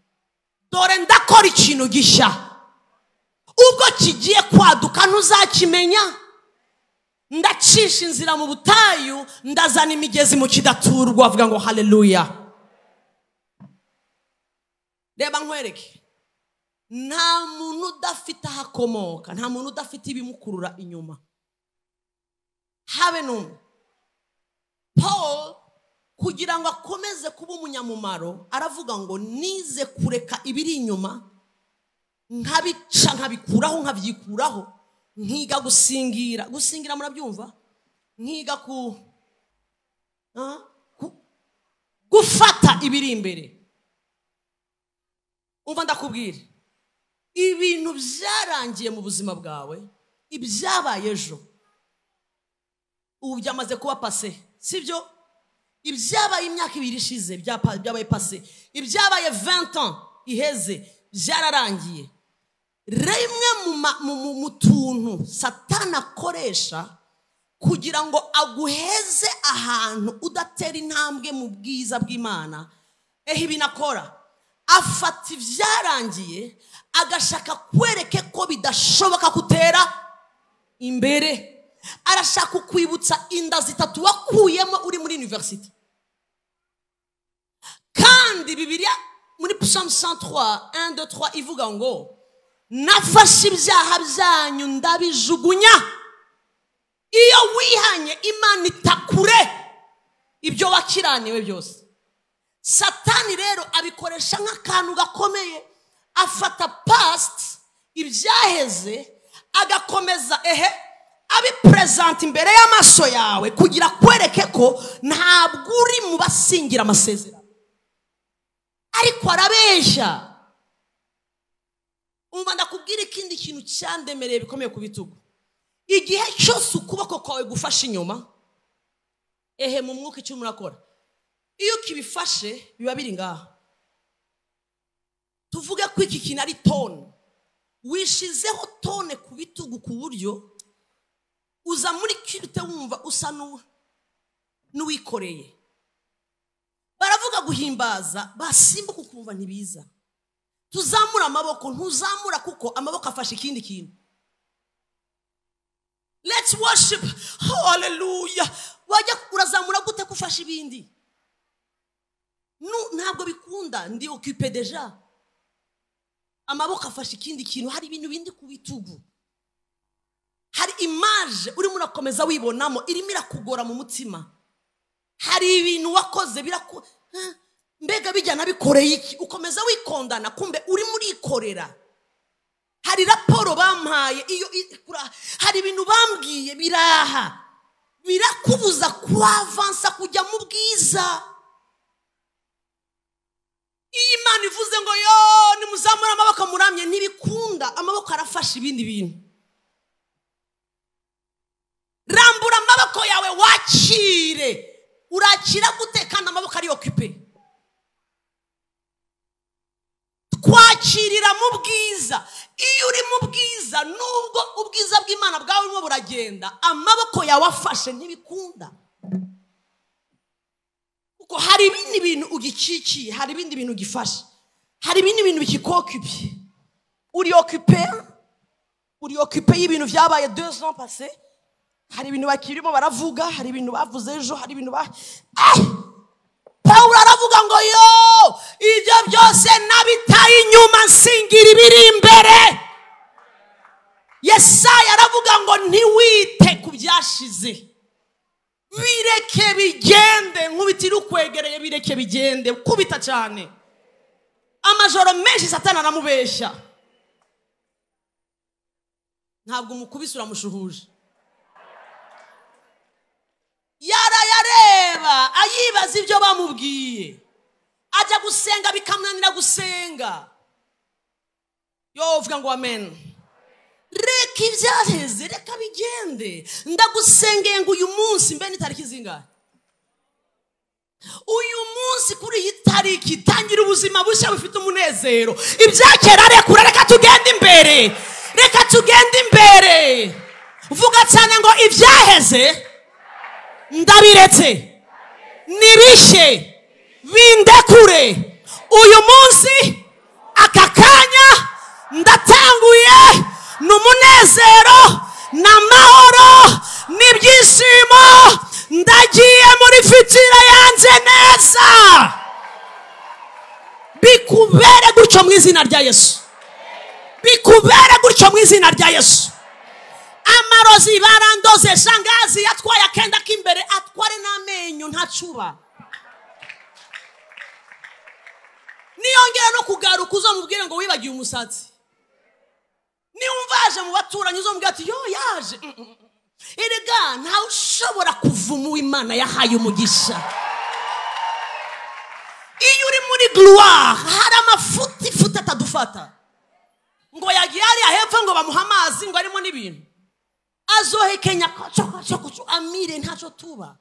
dore ndakora ikintu gishya ubwo kigiye kwaduka ntuzakimenya ndacisha inzira mu butayu ndazana imigezi mu kidaturwa avuga ngo hallelujah reba nkwereke nta muntu udafite ahakomoka nta muntu udafite ibimukurura inyuma habe n'umwe Paul kugira ngo akomeze kuba umunyamumaro aravuga ngo nize kureka ibiri inyuma nkabica nkabikuraho nkabyikuraho nkiga gusingira murabyumva nkiga gufata ibiri imbere umva ndakubwira ibintu byarangiye mu buzima bwawe ibyabaye ejo ubu byamaze kuba passé sibyo ibyabaye imyaka 2 ishize byabaye passé ibyabaye 20 ans iheze byararangiye rimwe mu tuntu satana akoresha kugira ngo aguheze ahantu udatera intambwe mu bwiza bw'Imana ibinakora afata ibyarangiye agashaka kwereke ko bidashoboka kutera imbere arashaka kwibutsa inda 3 wakuyemo uri muri university kandi Bibiliya muri Psalm 103 1 2 3 ivuga ngo nafashe ibyaha byanyu ndabijugunya iyo wihanye Imana itakure ibyo wakiraniwe byose Satani rero abikoresha nk'akantu gakomeye afata past ibyaheze agakomeza abi present imbere y'amaso yawe kugira kwereke ko ntabwo uri mu basingira amasezerano ariko arabeshya umva ndakubwira ikindi kintu cyandemereye bikomeye ku bitugu igihe cyose ukuboko kwawe gufasha inyuma mu mwuka icyo murakora iyo kibifashe biba biri ngaha tuvuge ko iki kintu ari tone wishizeho tone ku bitugu ku buryo uza muri kirute wumva usa n'uwikoreye baravuga guhimbaza basimbuka ukumva ntibiza tuzamura amaboko ntuzamura kuko amaboko afashe ikindi kintu let's worship hallelujah wajya urazamura gute kufasha ibindi ntabwo bikunda ndi occupé déjà amaboko afashe ikindi kintu hari ibintu bindi ku bitugu hari image urimo urakomeza wibonamo irimo irakugora mu mutima hari ibintu wakoze mbega bijyana bikoreye iki ukomeza wikondana kumbe urimo urikorera hari raporo bampaye iyo hari ibintu bambwiye biraha birakubuza kuavansa kujya mu bwiza Imana ivuze ngo yo nimuzamura amaboko muramye ntibikunda amaboko arafasha ibindi bintu rambura amaboko yawe wakire urakira gutekana amaboko ari occupé kwakirira mu bwiza iyo uri mu bwiza nubwo ubwiza bw'Imana bwawe burimo buragenda amaboko yawe afashe ntibikunda kuko hari ibindi bintu ugikikiye hari ibindi bintu gifashe hari ibindi bintu bikikoccupye uri occupé y'ibintu byabaye 2 ans passé hari ibintu bakirimo baravuga hari ibintu bavuze ejo hari ibintu Paulo aravuga ngo yo ibyo byose nabitaye inyuma nsingira ibiri imbere Yesaya aravuga ngo ntiwite ku byashize bireke bigende nkubitira ukwegereye bireke bigende kubita cyane amajoro menshi Satana aramubeshya ntabwo umukubise uramushuhuje yareba ayibaza ibyo bamubwiye ajya gusenga bikamwanira gusenga yo uvuga ngo amen reka ibyaheze reka bigende ndagusengeye ngo uyu munsi mbe ni tariki zingahe uyu munsi kuri iyi tariki tangira ubuzima bushya bufite umunezero ibyakera rekura reka tugende imbere vuga cyane ngo ibyaheze ndabiretse nibishe bindekure uyu munsi aka kanya ndatanguye n'umunezero n'amahoro n'ibyishimo ndagiye muri fitira yanze neza bikubere gutyo mu izina rya Yesu bikubere gutyo mu izina rya Yesu amarozi barandoze shangazi yatwaye akenda k'imbere atware n'amenyo ntacuba niyongera no kugaruka uzomubwire ngo wibagiye umusatsi niwumvaje mu baturanyi uzomubwira ati yo yaje erega ntawe ushobora kuvuma uw'Imana yahaye umugisha iyo uri muri gloire hari amafuti atadufata ngo yagiye hariya hepfo ngo bamuha amazi ngo arimo n'ibintu azohekenya amire ntacyo tuba.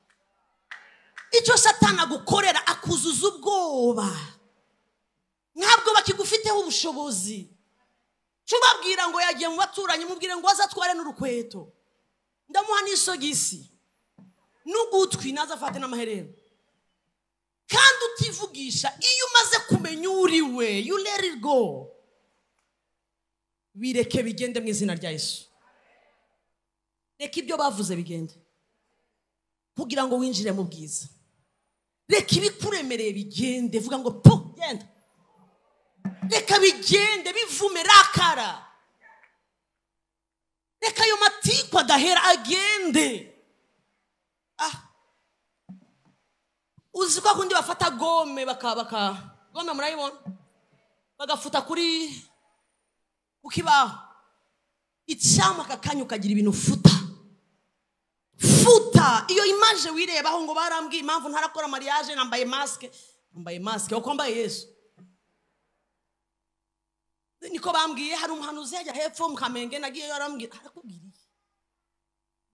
Icyo Satani agukorera akuzuza ubwoba, ntabwo bakigufiteho ubushobozi. Cubabwira ngo yagiye mu baturanyi, mubwire ngo azatware n'urukweto, ndamuha n'isogisi n'ugutwi, nazafate n'amaherero. Kandi utivugisha, iyo umaze kumenya uriwe, you let it go. Bireke bigende mu izina rya Yesu. Reka ibyo bavuze bigende, kugira ngo winjire mu bwiza. Reka ibikuremereye bigende, vuga ngo pu genda. Reka bigende bivume rakara. Reka ayo matiku adahera agende. Uzi ko kundi bafata gome gome murayibona, bagafuta kuri ukibaho icyama kakanya ukagira ibintu futa. Iyo image wirebaho ngo barambwiye impamvu ntarakora mariage nambaye maske uko mbaye Yesu. Niko bambwiye hari umuhanuzi yajya hepfo mu Kamenge, nagiye yarambwira arakubwiriye.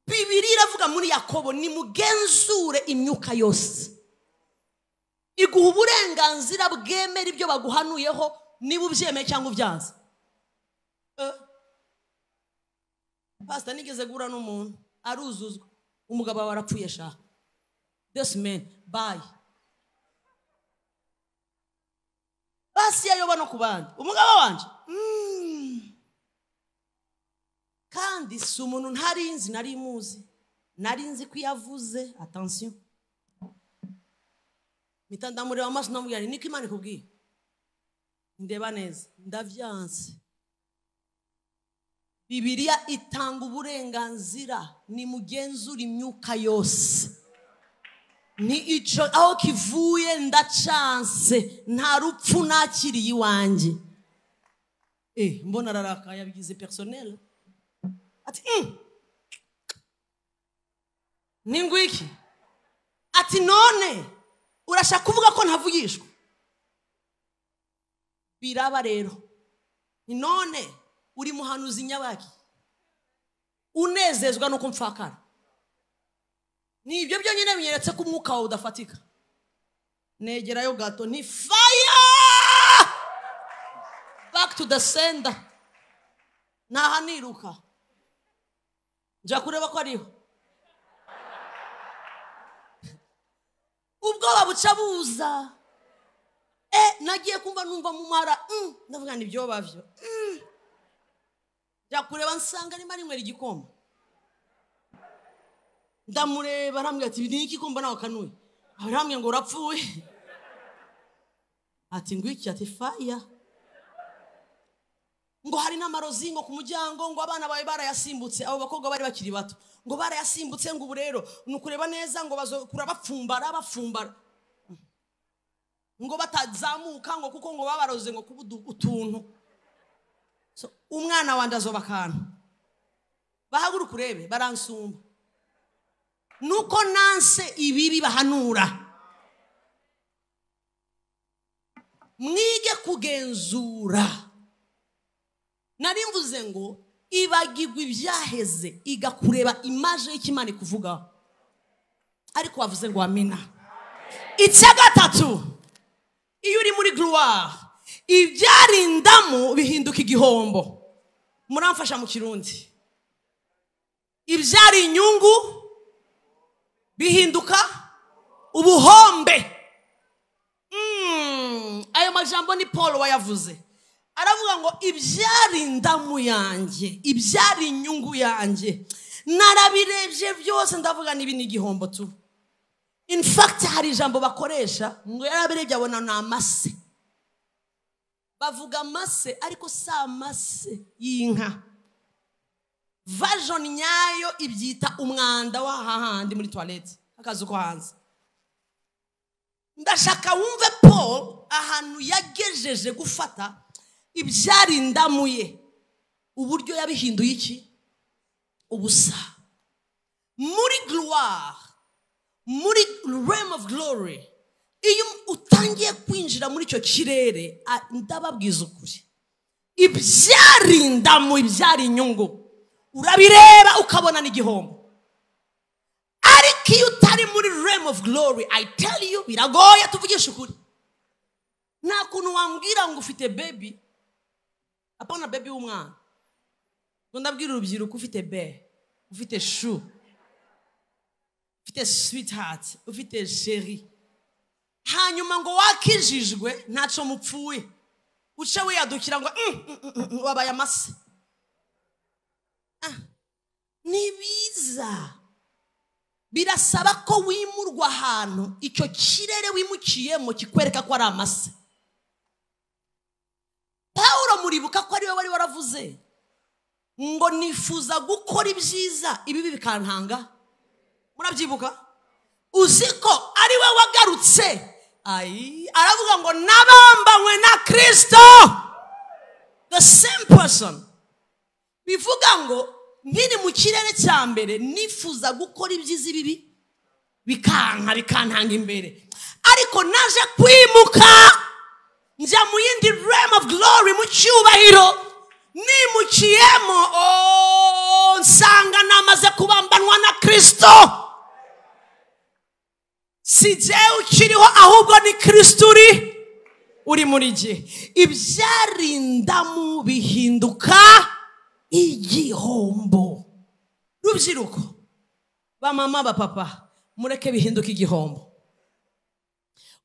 Bibiliya iravuga muri Yakobo, ni mugenzure imyuka yose. Iguha uburenganzira bwemera ibyo baguhanuyeho, niba ubyemeye cyangwa ubyanze. Pastor nigeze gura n'umuntu aruzuzwa, umugabo warapfuye sha. This man bye. Basi yayoba no kubandi umugabo wanje. Kandi si umuntu ntarinzi, nari muzi, narinzi ko yavuze. Attention, mitandamure wa maso namubwira niko Imana ikubwiye. Ndeba neza, ndavyanse. Bibiliya itanga uburenganzira, ni mugenzura imyuka yose. Ni ico aho kivuye ndachanse, nta rupfu nakiriye iwanje. Mbona raraka yabigize personnel. Ati ningwiki. Ati none urashaka kuvuga ko ntavugishwa? Biraba rero, ni none uri muhanuzi nyabaki, unezezwa no kumfakara. Ni ibyo byonyine binyeretse ko umwuka wawe udafatika. Negerayo gato, ni fire back to the sender. Nahaniruka nja kureba ko ariho. Ubwoba buca buza. Nagiye kumva numva mu mara, ndavuga ni byo bavyo. Nja kureba nsanga ni mari mweri gikoma. Ndamureba aramwe ati ni iki kumba nawe kanuye. Aramwe ngo urapfuye. Ati ngwiki, ati fire. Ngo hari n'amarozi ngo ku mujyango, ngo abana bawe barayasimbutse, abo bakobwa bari bakiri bato, ngo barayasimbutse, ngo uburero nukureba neza, ngo bazokura bafumbara ngo batazamuka, ngo kuko ngo babaroze ngo kubudu utuntu. So umwana wanje azoba kantu. Bahaguruka urebe, baransumba. Nuko nanse ibibi bahanura. Mwige kugenzura. Nari mvuze ngo ibagirwa ibyaheze, igakureba image y'Imana kuvuga. Ariko wavuze ngo amina. Icya gatatu, iyo uri muri gloire, ibyarindamo bihinduka igihombo. Muramfasha mu Kirundi. Ibyari inyungu bihinduka ubuhombe. Ayo majambo ni Paul wayavuze. Aravuga ngo ibyarindamu yanjye, ibyari inyungu yanjye, narabirebye byose ndavuga nibi ni igihombo tu. In fact hari ijambo bakoresha ngo yarabirebye abona na amase. Bavuga amase ariko si amase y'inka. Version nyayo ibyita umwanda wa hahandi muri toilette akazi ko hanze. Ndashaka wumve Paul ahantu yagejeje gufata ibyarindamuye, uburyo yabihinduye iki? Ubusa. Muri gloire, muri realm of glory, iyo utangiye kwinjira muri cyo kirere, ndababwiza ukuri, ibyarindamu ibyari inyungu urabireba ukabona n'igihombo. Ariko iyo utari muri realm of glory, I tell you, biragoye tuvugisha ukuri. Nta kuntu wambwira ngo ufite baby, apana baby w'umwana. Ngo ndabwira urubyiruko ufite ufite chou, ufite sweetheart, ufite chérie. Hanyuma ngo wakijijwe ntaco mupfuye. Uce wiyadukira ngo wabaye amase. Nibiza. Birasaba ko wimurwa ahantu icyo kirere wimukiyemo kikwereka ko ari amase. Paulo muribuka ko ari we wari waravuze ngo nifuza gukora ibyiza ibibi bikantanga. Murabyibuka? Uziko ari we wagarutse aravuga ngo nabambanywe na Kristo. The same person. Bivuga ngo nkiri mu kirere cya mbere nifuza gukora ibyiza ibibi bikantanga imbere, ariko naje kwimuka njya mu yindi realm of glory, mu cyubahiro nimukiyemo. Nsanga namaze kubambanwa na Kristo. Si jewe ukiriho, ahubwo ni Kristo uri muri jye. Ibyarindamu bihinduka igihombo. Rubyiruko, ba mama ba papa, mureke bihinduka igihombo.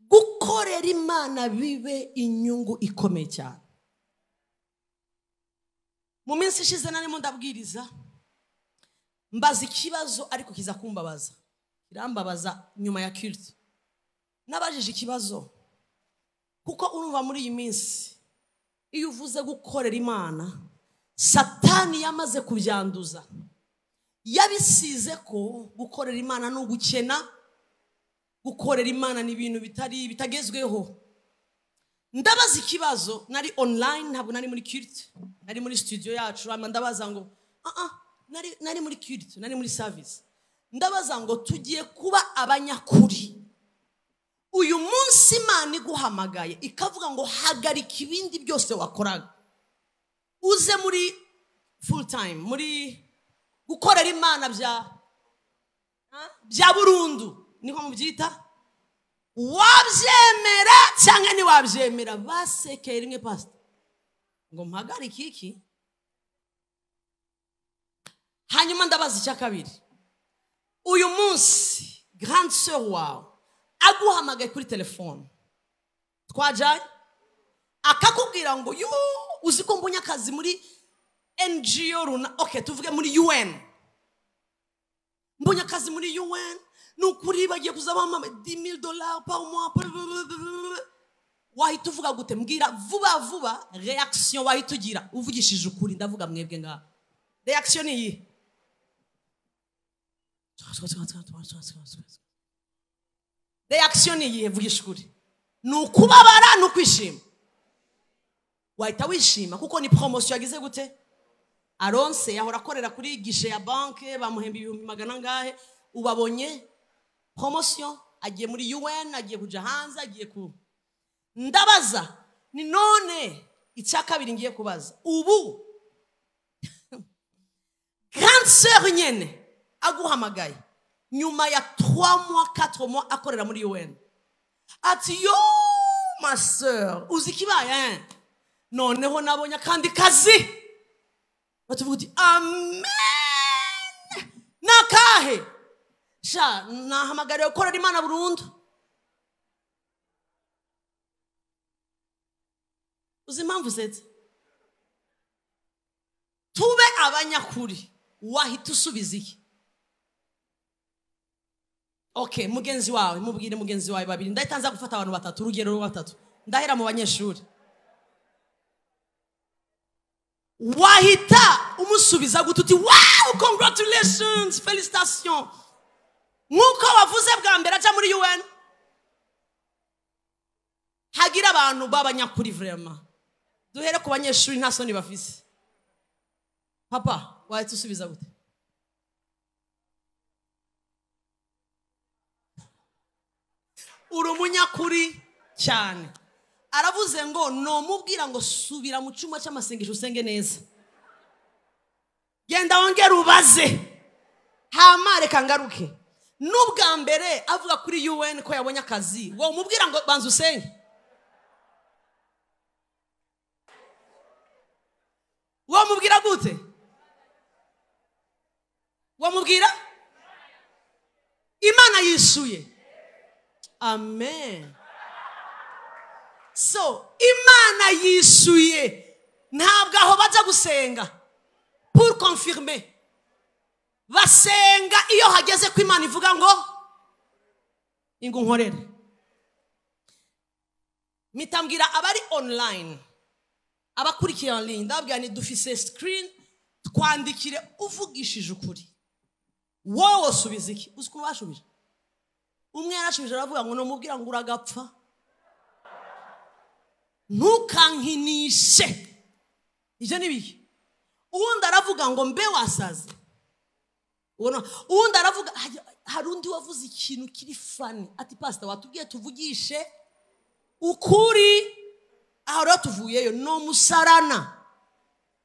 Gukorera Imana bibe inyungu ikomeye cyane. Mu minsi ishize narimo ndabwiriza, mbaza ikibazo ariko kiza kumbabaza. Kirambabaza nyuma ya culte. Nabajije ikibazo kuko urumva muri iyi minsi iyo uvuze gukorera Imana, Satani yamaze kubyanduza. Yabisize ko gukorera Imana no gukena, gukorera Imana ni ibintu bitagezweho. Ndabaza ikibazo, nari online, ntabwo nari muri culte, nari muri studio yacu. Ndabaza ngo nari muri culte, nari muri service. Ndabaza ngo tugiye kuba abanyakuri. Uyu munsi Imana iguhamagaye ikavuga ngo hagarika ibindi byose wakoraga, uze muri full time, muri gukorera Imana bya burundu, niko mubyita. Wabyemera cyangwa ni wabyemera? Basekeye rimwe pastor ngo mpagarike iki. Hanyuma ndabaza icya kabiri, uyu munsi grande sœur wawe aguhamagaye kuri telefone, twajaye akakubwira ngo yo uzi ko mbonye akazi muri NGO runa, okay tuvuge muri UN, mbonye akazi muri UN, nukuri bagiye kuzabama $10,000 par mois. Wahita uvuga gute? Mbwira vuba reaction wahita ugira uvugishije ukuri. Ndavuga mwebwe nga reaction iyi. Reaction iyi vugisha ukuri. Nukubabara nukwishima. Wahita wishima kuko ni promotion yagize gute? Aronse yahora akorera kuri gishe ya banke, bamuhemba 100,000 ngahe, ubabonye promotion, agiye muri UN, agiye kuja hanze, agiye ku. Ndabaza ni none icya kabiri ngiye kubaza, ubu grande sœur nyene aguhamagaye nyuma ya 3 mois 4 mois akorera muri UN, ati yo ma sœur uzi kibaye noneho nabonye kandi kazi. Batuvuga amen nakahe sha nahamagariye gukorera Imana burundu. Uzi impamvu zeze? Tube abanyakuri, wahita usubiza iki? Okay, mugenzi wawe, mubwire mugenzi wawe babiri. Ndahitanza gufata abantu batatu, urugero batatu. Ndahera mu banyeshuri. Wahita umusubiza gututi wow congratulations félicitations nkuko wavuze bwa mbere aja muri UN. Hagira abantu b'abanyakuri vraiment. Duhere ku banyeshuri nta soni bafise. Papa wahita usubiza gute? Uri umunyakuri cyane. Aravuze ngo no mubwira ngo subira mu cyuma cy'amasengesho usenge neza. genda wongere ubaze hama reka ngaruke. N'ubwa mbere avuga kuri UN ko yabonye akazi, wo mubwira ngo banza usenge. Wo mubwira gute? Wo mubwira Imana yishuye. Amen. So Imana yishuye, ntabwo aho baza gusenga pour confirmer. Basenga iyo hageze ko Imana ivuga ngo ingu nkorere. Mitambwira abari online, abakurikiye online, ndabwira ni dufise screen, twandikire uvugishije ukuri. Wowe subiza iki? Uzi bashubije? Umwe yarashubije aravuga ngo no mubwira ngo uragapfa. Ntukankinishe. Ije nibiki? Uwundi aravuga ngo mbe wasaze. Uwundi aravuga hari undi wavuze ikintu kiri funny. Ati pastor watubwiye tuvugishe ukuri. Aho rero tuvuyeyo no musarana.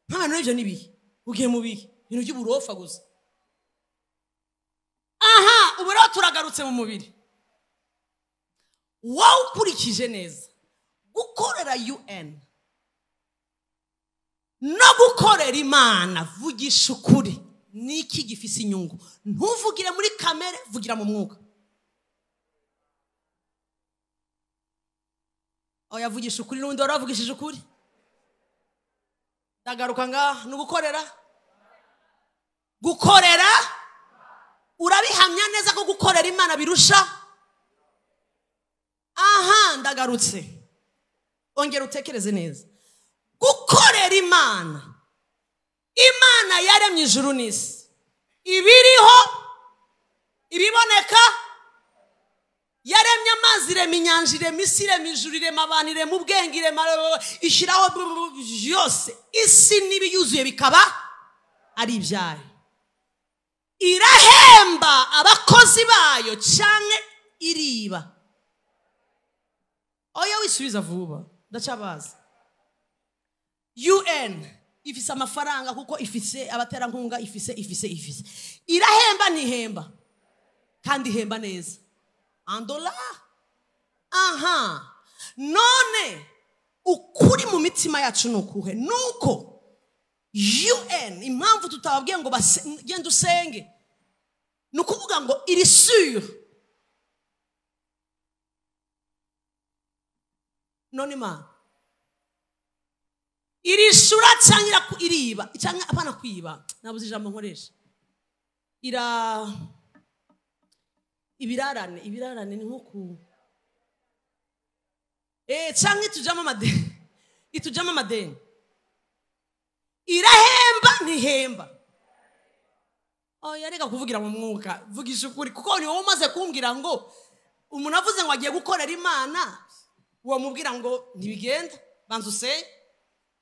Nk'abantu n'ivyo nibiki? Ugiye mu biki? Ibintu by'uburofa gusa. Aha, ubu rero turagarutse mu mubiri. Wowe ukurikije neza gukorera UN no gukorera Imana, vugisha ukuri. Niki gifise inyungu? Ntuvugire muri kamere, vugira mu mwuka. Oya vugisha ukuri, n'undi waravugishije ukuri. Ndagaruka nga n'ugukorera. Gukorera urabihamya neza ko gukorera Imana birusha. Aha, ndagarutse. Ongera utekereze neza. Gukorera Imana, Imana yaremye ijuru n'isi, ibiriho ibiboneka, yaremye amazi, irema inyanja, irema isi, irema ijuru, irema abantu, irema ubwenge, irema ishyiraho yose. Isi n'ibiyuzuye bikaba ari ibyayo. Irahemba abakozi bayo cyane iriba. Oya wisubiza vuba, ndacabaza. UN ifise amafaranga kuko ifise abaterankunga, ifise. Irahemba ntihemba? Kandi ihemba neza. $1. Aha. None ukuri mu mitima yacu nukuhe? Nuko UN impamvu tutababwiye ngo genda usenge, nukuvuga ngo iri sûr. None ma irishura cyangwa iriba cyangwa apana kwiba, nabuze ijambo nkoresha. Ibirarane ni nkuku cyangwa itujamo amadeni. Irahemba ntihemba? Oya reka kuvugira mu mwuka, vugisha ukuri, kuko ni wowe umaze kumbwira ngo umuntu avuze ngo agiye gukorera Imana, uwo mubwira ngo ntibigenda, banza usenge.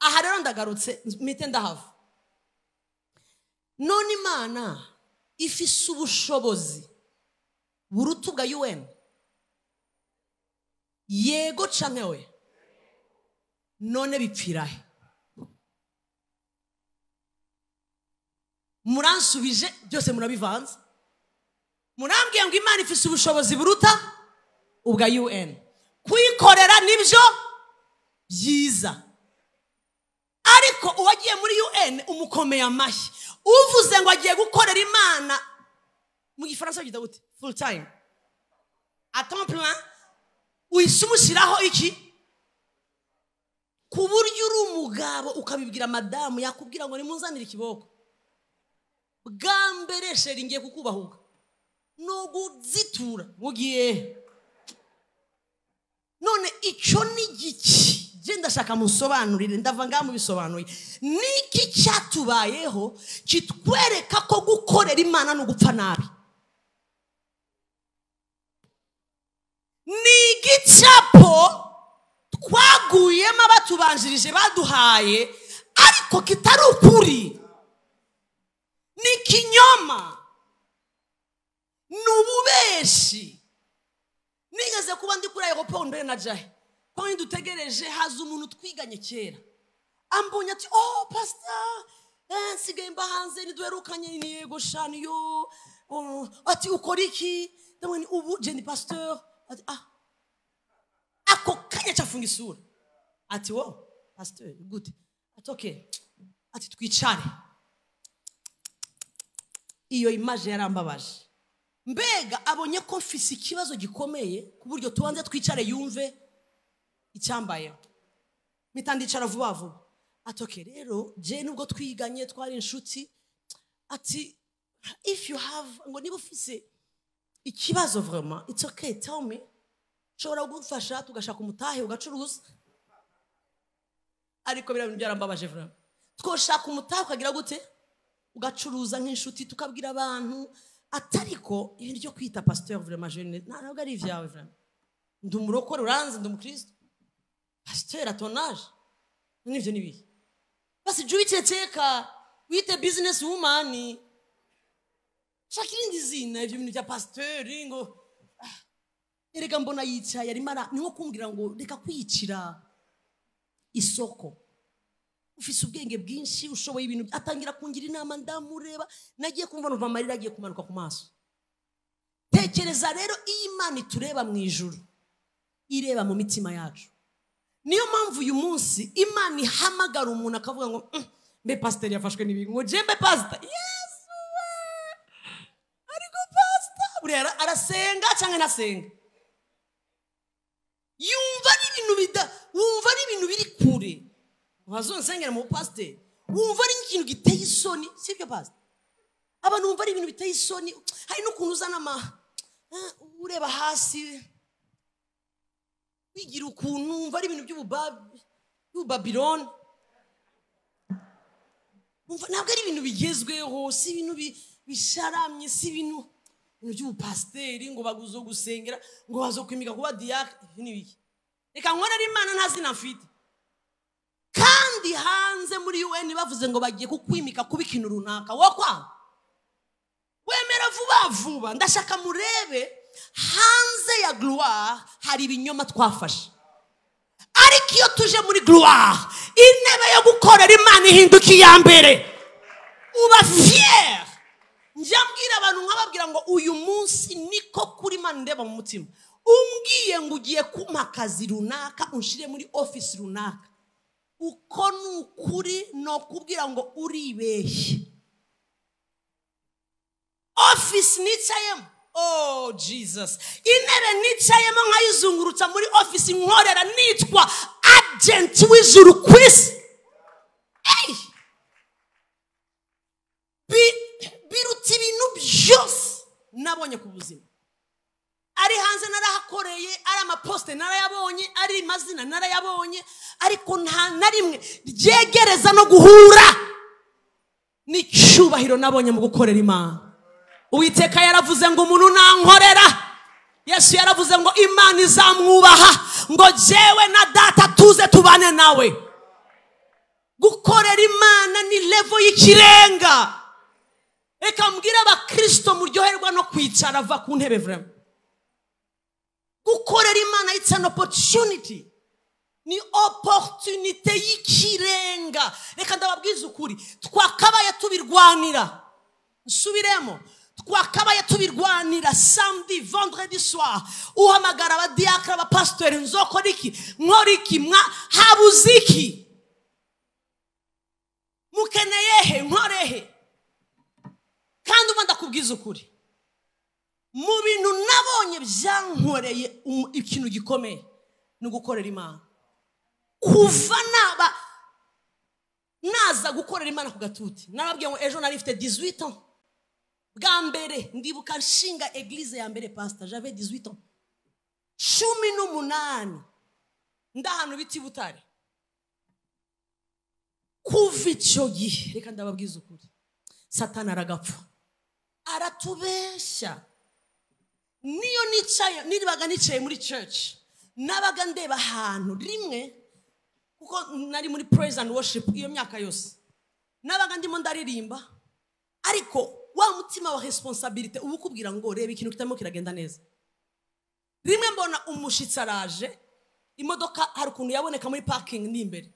Aha rero ndagarutse mite ndahava. None Imana ifise ubushobozi buruta ubwa UN? Yego canke oya? None bipfirahe? Muransubije byose murabivanze. Murambwiye ngo Imana ifise ubushobozi buruta ubwa UN. Kuyikorera nibyo byiza, ariko uwagiye muri UN umukomeye amashyi. Uvuze ngo agiye gukorera Imana, mu gifaransa byita gute? Full time, à temps plein. Uyisumushyiraho iki? Ku buryo uri umugabo ukabibwira madamu, yakubwira ngo nimunzanire ikiboko. Bwa mbere sheri ngiye kukubahuka, no guzitura mugiye. None icyo ni giki? Je ndashaka musobanurire, ndava ngamu bisobanuye. Niki cyatubayeho kitwereka ko gukorera Imana no gupfa nabi? Ni igicapo twaguyemo abatubanjirije baduhaye, ariko kitari ukuri. Ni kinyoma, nububeshi. Nigeze kuba ndi kuri aeroport mbere na jahe, kandi dutegereje haza umuntu twiganye kera. Ambonye ati, oh pastor, nsigaye mba hanze niduherukanye ni yego shani yo ati ukora iki ndabona ubu je ni pasteur ati ako kanya cafunga isura ati wo pasteur gute ati okay ati twicare iyo image yarambabaje mbega abonye ko mfise ikibazo gikomeye ku buryo tubanze twicare yumve icyambaye mitandicara vuba vuba ati okay rero je nubwo twiganye twari inshuti ati if you have ngo niba ufise ikibazo vraiment it's okay tell me shobora kugufasha tugashaka umutahe ugacuruza ariko birabintu byarambabaje vraiment twoshaka umutahe ukagira gute ugacuruza nk'inshuti tukabwira abantu atariko ibintu byo kwita pasteur vraiment jeune ntabwo ari ivyawe vraiment ndumurokore uranze ndumukristo pasteur atonage nivyo nibi basi juiteka wite business woman shakirindi zina ibyo bintu bya pasteur ngo erega mbona yicaye ari mara niho kumbwira ngo reka kwicira isoko ufise ubwenge bwinshi ushoboye ibintu atangira kungira inama ndamureba nagiye kumva numva amarira agiye kumanuka ku maso tekereza rero Imana itureba mu ijuru ireba mu mitima yacu niyo mpamvu uyu munsi Imana ihamagara umuntu akavuga ngo mbe pasteur yafashwe n'ibintu ngo je mbe pastor yesu ariko pastor burera arasenga cyangwa nasenga yumva ari ibintu biri kure wazonsengera mu pasteur wumva ari ikintu giteye isoni sibyo pastor abantu bumva ari ibintu biteye isoni hari no kuntu uzana ureba hasi wigira ukuntu wumva ari ibintu by'ububabiloni ntabwo ari ibintu bigezweho si ibintu bisharamye si ibintu by'ubupasiteri ngo baguzo gusengera ngo bazokwimika kuba diacre n'ibiki reka nkorera Imana ntazina mfite kandi hanze muri UN bavuze ngo bagiye kukwimika kuba ikintu runaka wokwa wemera vuba ndashaka murebe hanze ya gloire hari ibinyoma twafashe ariko iyo tuje muri gloire intebe yo gukorera Imana ihinduka iya mbere uba fier njambwira abantu nkababwira ngo uyu munsi niko kuri Imana ndeba mu mutima umbwiye ngo ugiye kumpa akazi runaka unshire muri office runaka uko nukuri no kubwira ngo uribeshye office nicayemo oh Jesus intebe nicayemo nkayizungurutsa muri office nkorera nitwa agent w'ijuru kwisi biruta ibintu byose nabonye ku buzima ari hanze narahakoreye ari amaposte narayabonye ari mazina narayabonye ariko nta na rimwe ryegereza no guhura n'icyubahiro nabonye mu gukorera Imana Uwiteka yaravuze ngo umuntu nankorera Yesu yaravuze ngo Imana izamwubaha ngo jewe na data tuze tubane nawe gukorera Imana ni level y'ikirenga reka mbwira abakristo muryoherwa no kwicara va ku ntebe vraiment gukorera Imana it's an opportunity ni opportunité y'ikirenga reka ndababwiza ukuri twakabaye tubirwanira nsubiremo twakabaye tubirwanira samedi vendredi soir uhamagara abadiakra abapasteur nzokora iki nkora iki habuze iki mukeneyehe nkorehe kandi uba ndakubwiza ukuri mu bintu nabonye byankoreye ikintu gikomeye ni gukorera Imana kuva naza gukorera Imana ku gatuti narabwiye ngo ejo nari mfite 18 ans bwa mbere ndibuka nshinga eglise ya mbere pastor j'avais 18 ans 18 ndahano biti Butare kuva icyo gihe reka ndababwiza ukuri Satani aragapfa aratubeshya niyo nicaye niribaga nicaye muri church nabaga ndeba ahantu rimwe kuko nari muri praise and worship iyo myaka yose nabaga ndimo ndaririmba ariko wa mutima wa responsibility ubukubwira ngo reba ikintu kitamo kiragenda neza rimwe mbona umushitsi araje imodoka hari ukuntu yaboneka muri parking n'imbere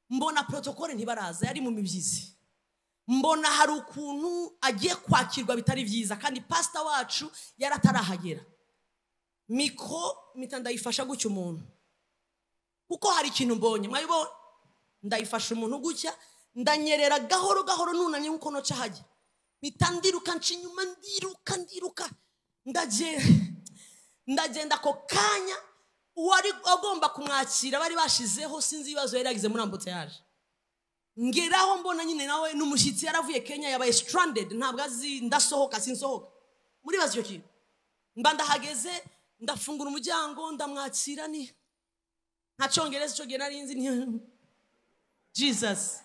mbona protocole ntibaraza yari mu mibyizi mbona hari ukuntu agiye kwakirwa bitari byiza kandi pastor wacu yaratarahagera mikro mitandayifasha gutya umuntu kuko hari ikintu mbonye mwayibona ndayifasha umuntu gutya ndanyerera gahoro gahoro nunamye nkuko noca hajya mitandiruka ncinyuma ndiruka ndagenda ko kanya wari agomba kumwakira bari bashizeho sinzi ibibazo yari yagize muri ambutse yaje ngeraho mbona nyine nawe n'umushitsi yaravuye Kenya yabaye stranded ntabwo azi ndasohoka sinsohoka muri bazo cyo kintu mba ndahageze ndafungura umuryango ndamwakira ni nta cyongereza cyo gena rinzi ni Jesus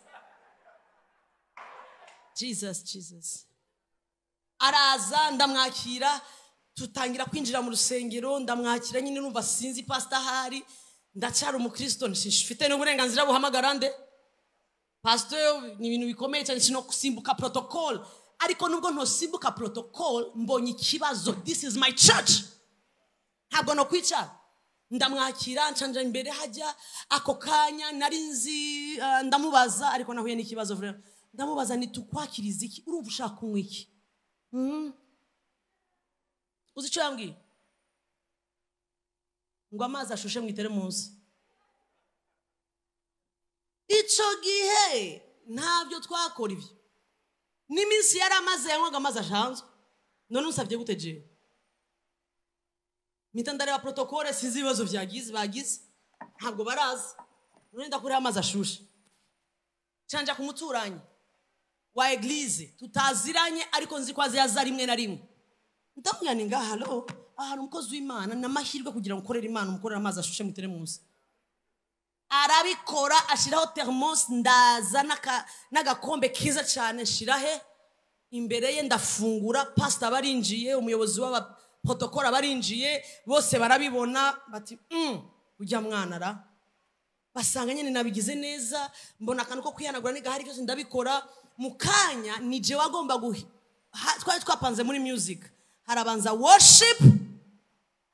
araza ndamwakira tutangira kwinjira mu rusengero ndamwakira nyine numva sinzi pastor hari ndacara umukristo nshifite n'uburenganzira buhamagara nde pastor ni ibintu bikomeye cyane sino kusimbuka protocol ariko nubwo ntosimbuka protocol mbonye ikibazo this is my church ntabwo no kwicara ndamwakira ncanja imbere hajya ako kanya narinzi ndamubaza ariko nahuye n'ikibazo vraiment ndamubaza ni tukwakiriza iki urumva ushaka kunywa iki uzi cyo yambwiye ngo amazi ashushe mwitere munsi ico gihe ntabyo twakora ibyo n'iminsi yari amaze yanywaga amazi ashanzwe none usabye guteje mitandareba protocole sinzi ibibazo bagize ntabwo barazi none ndakuriye amazi ashushe canja kumuturanye wa eglise tutaziranye ariko nzi kwazi yaza rimwe na rimwe ndamuyani nga halo ahari umukozi w'Imana namahirwe kugira ngo ukorere Imana umukorera amazi ashushe mutere munsi arabikora ashiraho thermos ndaza n'agakombe kiza cyane shirahe imbere ye ndafungura pastor barinjiye umuyobozi w'aba protocole barinjiye bose barabibona bati ujya mwana ra basanga nyine nabigize neza mbona akantu ko kwihanagura n'igahari cyose ndabikora mukanya nije wagomba twari twapanze muri music harabanza worship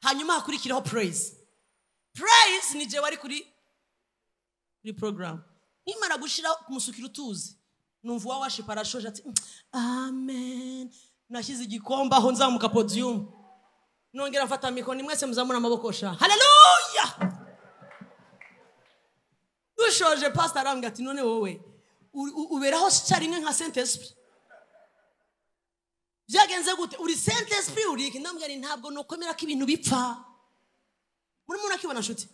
hanyuma hakurikiraho praise nije wari kuri program imara gushira kumusukira utuzi numva wa worship arashoje ati amen nashize igikomba aho nzamuka podium nongera mfata mikoro ni mwese muzamura amaboko sha haleluya dushoje pastor arambwira ati none wowe uberaho cyari nka Saint Esprit byagenze gute uri Saint Esprit uri iki ndambwira ntabwo nokomera ko ibintu bipfa muri muntu akibona nshuti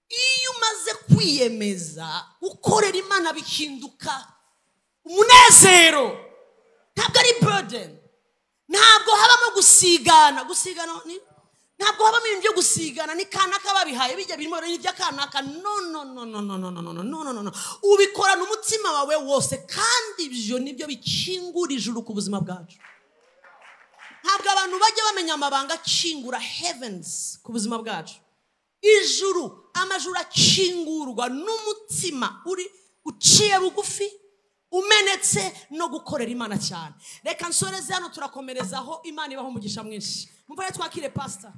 iyo umaze kwiyemeza ukorera Imana bikinduka umunezero ntabwo ari burden ntabwo habamo gusigana ni ntabwo habamo ibintu byo gusigana ni kana kababihaye bijya birimo n'ibya kanaka no ubikorana umutima wawe wose kandi ibyo nibyo bikingura ijuru ku buzima bwacu ntabwo abantu bajya bamenya amabanga akingura heavens ku buzima bwacu ijuru amajuru akingurwa n'umutima uri uciye bugufi umenetse no gukorera Imana cyane reka nsoreze hano turakomerezaho Imana ibaho umugisha mwinshi mupare twakire pastor